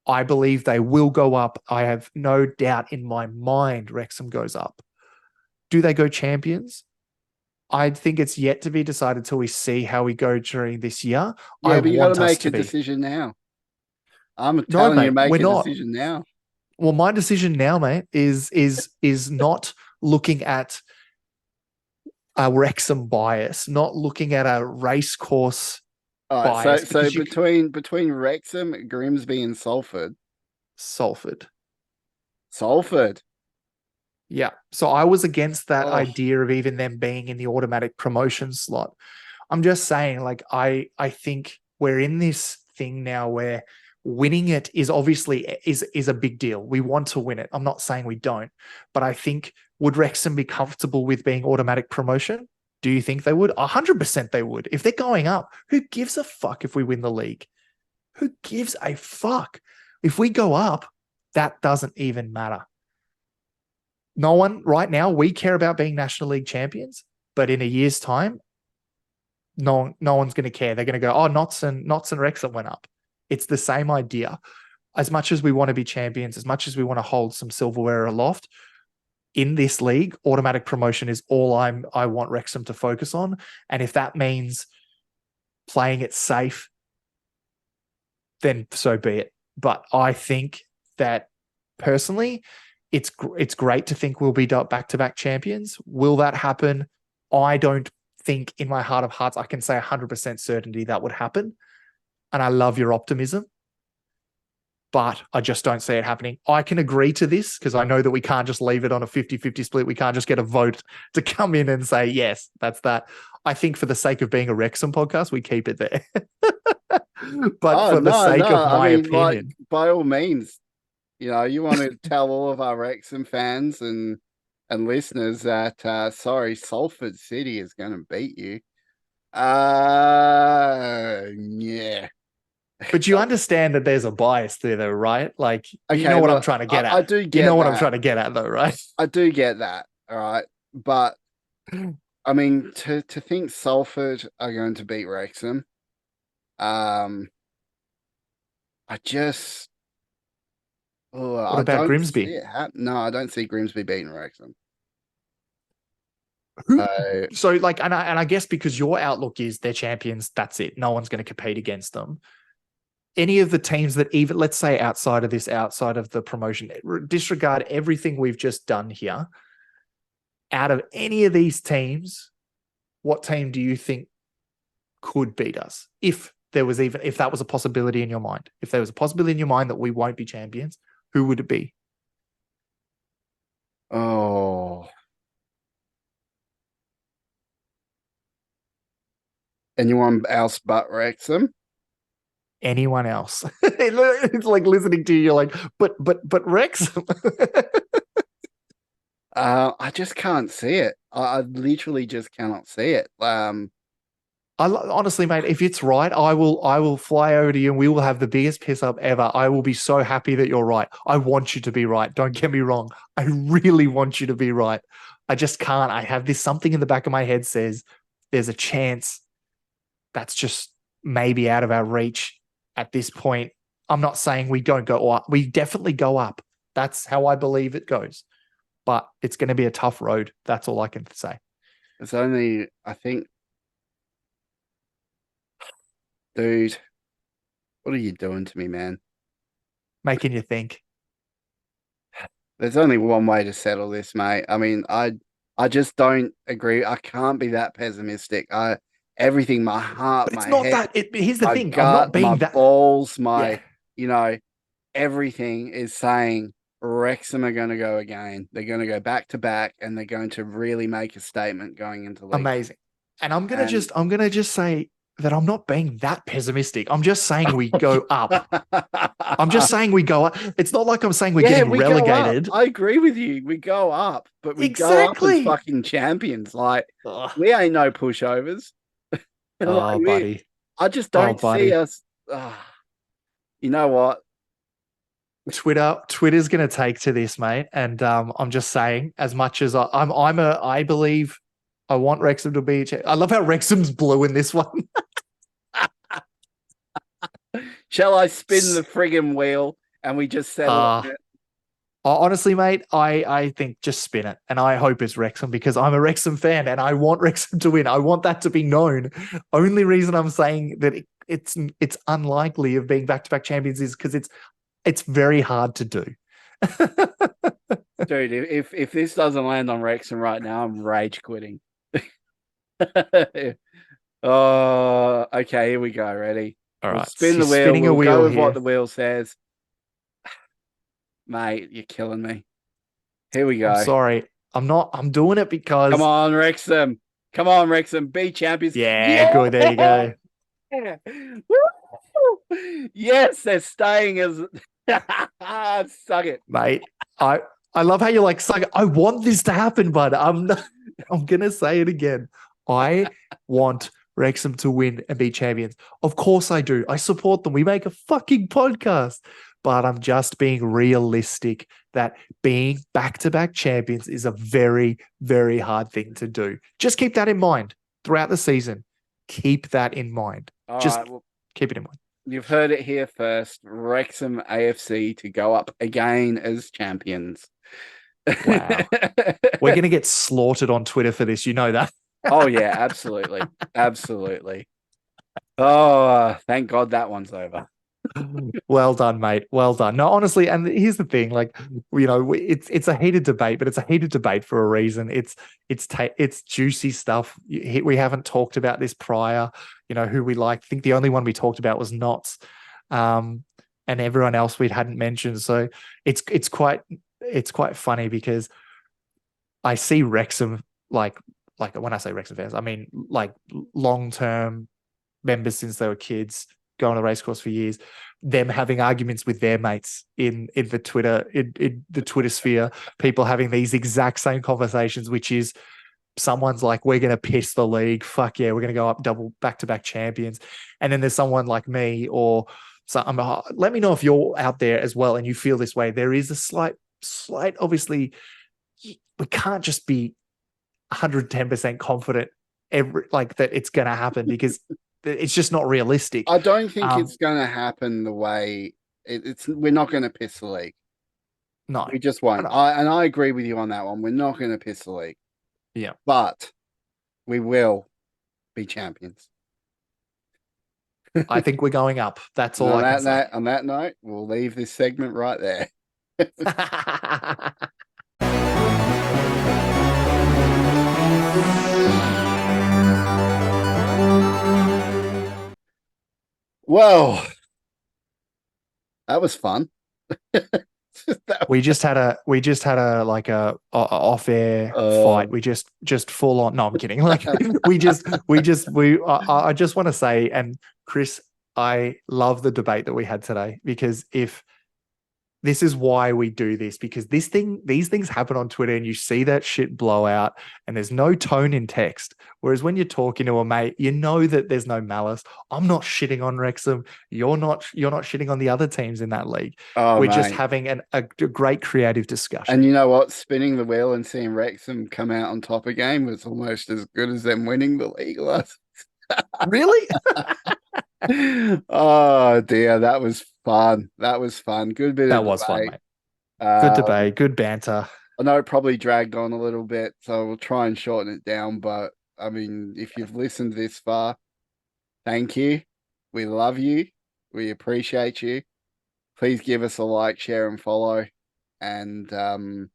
I believe they will go up. I have no doubt in my mind Wrexham goes up. Do they go champions? I think it's yet to be decided till we see how we go during this year. I Yeah, but you got to want us make to a be. decision now. I'm No, telling you, mate, we're make a not. decision now. Well, my decision now, mate, is not looking at a Wrexham bias, not looking at a race course All right, bias, so because you between Wrexham, Grimsby, and Salford. Salford. Yeah. So I was against that Oh, idea of even them being in the automatic promotion slot. I'm just saying, like, I think we're in this thing now where winning it is obviously is a big deal. We want to win it. I'm not saying we don't, but I think, would Wrexham be comfortable with being automatic promotion? Do you think they would? 100% they would. If they're going up, who gives a fuck if we win the league? Who gives a fuck? If we go up, that doesn't even matter. No one right now, we care about being National League champions, but in a year's time, no one's going to care. They're going to go, oh, Notts and Wrexham went up. It's the same idea. As much as we want to be champions, as much as we want to hold some silverware aloft, in this league, automatic promotion is all I want Wrexham to focus on. And if that means playing it safe, then so be it. But I think that personally, it's great to think we'll be back-to-back champions. Will that happen? I don't think in my heart of hearts I can say 100% certainty that would happen. And I love your optimism, but I just don't see it happening. I can agree to this because I know that we can't just leave it on a 50-50 split. We can't just get a vote to come in and say, yes, that's that. I think for the sake of being a Wrexham podcast, we keep it there. But for the sake of my opinion. Like, by all means, you want to tell all of our Wrexham fans and listeners that, sorry, Salford City is going to beat you. Yeah. But you understand that there's a bias there, though, right? Like, okay, you know what I'm trying to get at. I do get what that. I'm trying to get at, though, right? I do get that, all right. But, I mean, to think Salford are going to beat Wrexham, I just... what about Grimsby? No, I don't see Grimsby beating Wrexham. So, like, and I guess because your outlook is they're champions, that's it. No one's going to compete against them. Any of the teams that even, let's say outside of the promotion, disregard everything we've just done here. Out of any of these teams, what team do you think could beat us? If that was a possibility in your mind, if there was a possibility in your mind that we won't be champions, who would it be? Oh, anyone else but Wrexham? Anyone else? It's like listening to you. You're like, but Wrexham. I just can't see it. I literally just cannot see it. Honestly, mate, if it's right, I will fly over to you and we will have the biggest piss up ever. I will be so happy that you're right. I want you to be right. Don't get me wrong. I really want you to be right. I just can't. I have this something in the back of my head says there's a chance that's just maybe out of our reach at this point. I'm not saying we don't go up. We definitely go up. That's how I believe it goes. But it's going to be a tough road. That's all I can say. It's only, I think, dude, what are you doing to me, man? Making you think. There's only one way to settle this, mate. I mean, I just don't agree. I can't be that pessimistic. Everything, my heart, but it's my not head, that. Here's the my thing. gut, I'm not being my that. balls, Yeah. Everything is saying Wrexham are going to go again. They're going to go back to back, and they're going to really make a statement going into league. Amazing. And I'm gonna just say that I'm not being that pessimistic. I'm just saying we go up. I'm just saying we go up. It's not like I'm saying we're getting relegated. I agree with you. We go up, but we go up as fucking champions. Like, we ain't no pushovers. Oh, buddy. I just don't see us. You know what? Twitter's going to take to this, mate. And I'm just saying, as much as I believe I want Wrexham to be. I love how Wrexham's blue in this one. Shall I spin the friggin' wheel and we just settle on it? Honestly, mate, I think just spin it. And I hope it's Wrexham because I'm a Wrexham fan and I want Wrexham to win. I want that to be known. Only reason I'm saying that it's unlikely of being back-to-back champions is because it's very hard to do. Dude, if this doesn't land on Wrexham right now, I'm rage quitting. Oh, okay, here we go. Ready? All right. Spin the wheel. We'll go with what the wheel says. Mate, you're killing me. Here we go. I'm sorry. I'm doing it because... Come on, Wrexham. Come on, Wrexham. Be champions. Yeah, good. There you go. Yes, they're staying as suck it. Mate. I love how you're like, I want this to happen, but I'm gonna say it again. I want Wrexham to win and be champions. Of course I do. I support them. We make a fucking podcast. But I'm just being realistic that being back-to-back champions is a very, very hard thing to do. Just keep that in mind throughout the season. Keep that in mind. All Just right, well, keep it in mind. you've heard it here first. Wrexham AFC to go up again as champions. Wow. We're going to get slaughtered on Twitter for this. You know that. Oh, yeah, absolutely. Absolutely. Oh, thank God that one's over. Well done, mate. Well done. No, honestly, and here's the thing: like, it's a heated debate, but it's a heated debate for a reason. It's juicy stuff. We haven't talked about this prior. You know who we like. I think the only one we talked about was Knots, and everyone else we hadn't mentioned. So it's quite funny because I see Wrexham like when I say Wrexham fans, I mean like long term members since they were kids, going to the racecourse for years, them having arguments with their mates in the Twitter sphere, people having these exact same conversations, which is someone's like, we're going to piss the league. Fuck yeah, we're going to go up double back-to-back champions. And then there's someone like me or let me know if you're out there as well and you feel this way. There is a slight, obviously, we can't just be 110% confident that it's going to happen because it's just not realistic. I don't think it's going to happen the way it's. We're not going to piss the league. No, we just won't. I agree with you on that one. We're not going to piss the league. Yeah, but we will be champions. I think we're going up. That's all I can say. On that note, we'll leave this segment right there. Well, that was fun. We just had a like a off-air fight. We just full on. No, I'm kidding. Like I just want to say, and Chris, I love the debate that we had today because if this is why we do this, because these things happen on Twitter and you see that shit blow out and there's no tone in text. Whereas when you're talking to a mate, you know that there's no malice. I'm not shitting on Wrexham. You're not shitting on the other teams in that league. We're just having a great creative discussion. And you know what? Spinning the wheel and seeing Wrexham come out on top again was almost as good as them winning the league last. Really? Oh dear, that was fun. That was fun. Good bit that of was debate. Fun, mate. Good debate, good banter. I know it probably dragged on a little bit, so we'll try and shorten it down. But I mean, if you've listened this far, thank you. We love you. We appreciate you. Please give us a like, share, and follow. And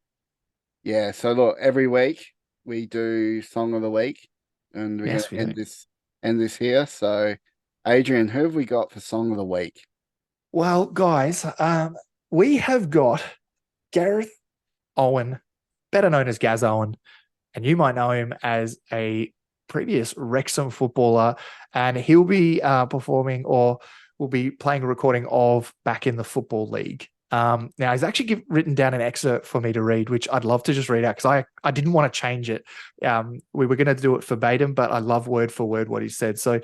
yeah, so look, every week we do Song of the Week, and we're going to end this here. So, Adrian, who have we got for Song of the Week? Well, guys, we have got Gareth Owen, better known as Gaz Owen, and you might know him as a previous Wrexham footballer, and he'll be performing or will be playing a recording of Back in the Football League. Now, he's actually written down an excerpt for me to read, which I'd love to just read out because I didn't want to change it. We were going to do it verbatim, but I love word for word what he said. So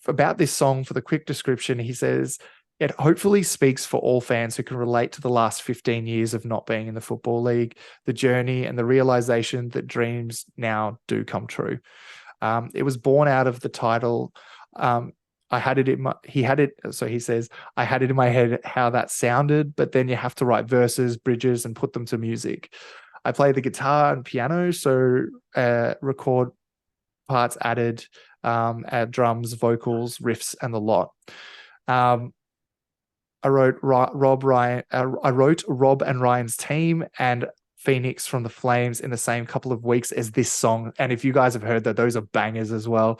about this song, for the quick description, he says, it hopefully speaks for all fans who can relate to the last 15 years of not being in the Football League, the journey and the realization that dreams now do come true. It was born out of the title. I had it in my, he had it. So he says, I had it in my head how that sounded, but then you have to write verses, bridges, and put them to music. I play the guitar and piano, so record parts added, add drums, vocals, riffs, and the lot. I wrote Rob and Ryan's Team and Phoenix from the Flames in the same couple of weeks as this song. And if you guys have heard that, those are bangers as well.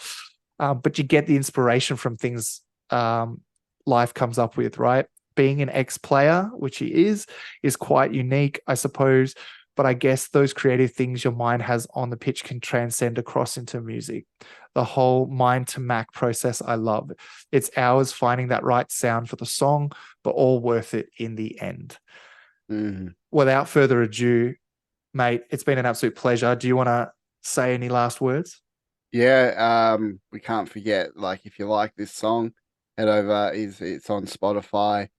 But you get the inspiration from things life comes up with, right? Being an ex-player, which he is quite unique, I suppose. but I guess those creative things your mind has on the pitch can transcend across into music. The whole mind to Mac process I love. It's hours finding that right sound for the song, but all worth it in the end. Mm-hmm. Without further ado, mate, it's been an absolute pleasure. Do you want to say any last words? Yeah, we can't forget, like, if you like this song, head over. It's on Spotify,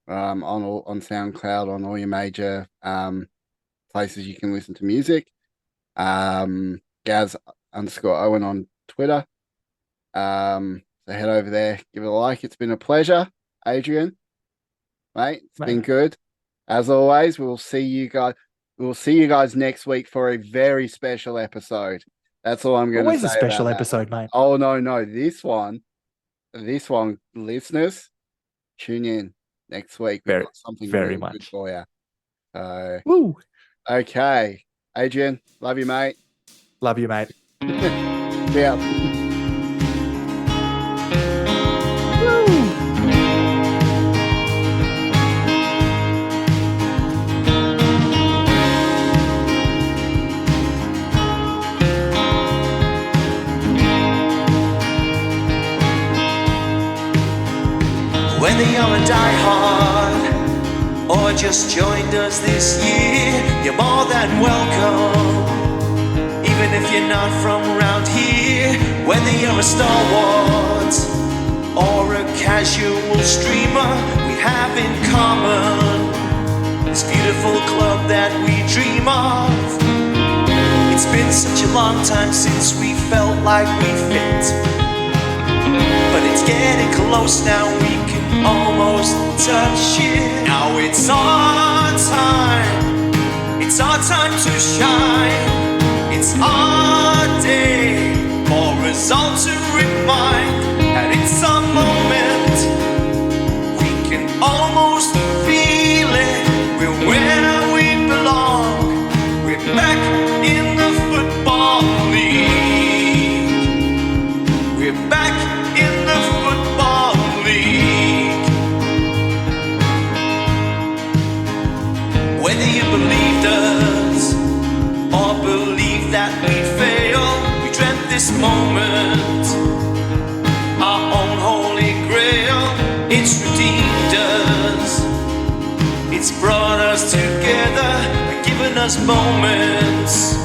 on SoundCloud, on all your major places you can listen to music. Gaz_Owen on Twitter. So head over there, give it a like. It's been a pleasure, Adrian, mate. It's been good. As always, we will see you guys next week for a very special episode. That's all I'm going to Always say a special about that episode, one. mate. Oh no, this one, listeners, tune in next week. We've got something very really good much. for you. So, Woo! okay, Adrian, love you, mate. Love you, mate. Yeah. Whether you're a diehard or just joined us this year, you're more than welcome. Even if you're not from around here, whether you're a stalwart or a casual streamer, we have in common this beautiful club that we dream of. It's been such a long time since we felt like we fit, but it's getting close now, we can almost touch it. Now it's our time to shine. It's our day for us all to remind that it's a moment we can almost feel it. We're where we belong. We're back in the football league. We're back in the football league. Whether you believed us or believe that we fail, we dreamt this moment, our own holy grail. It's redeemed us, it's brought us together and given us moments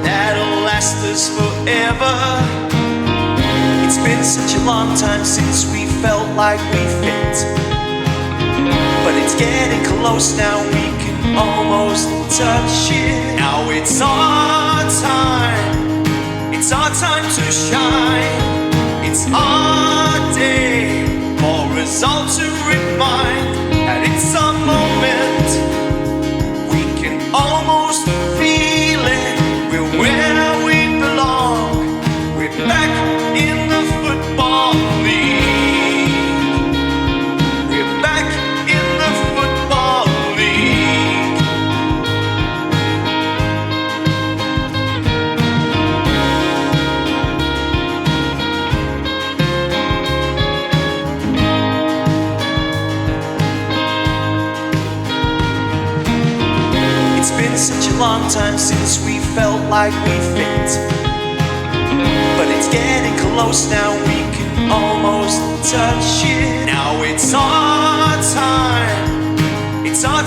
that'll last us forever. It's been such a long time since we felt like we fit, but it's getting close now, we can almost touch it. Now it's our time to shine. It's our day for us all to remind that it's a moment we can almost feel it. We're where we belong. We're back in the football league. We're back in the football league. It's been such a long time since we felt like we fit, but it's getting close now, we can almost touch it. Now it's our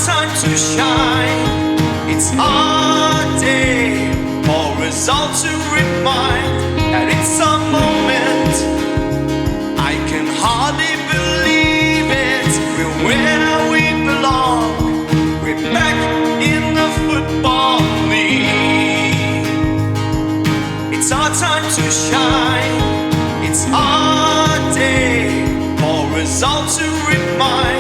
time to shine. It's our day for us all to remind that it's a moment I can hardly believe it. We're where we belong. We're back in the football league. It's our time to shine. It's our day for us all to remind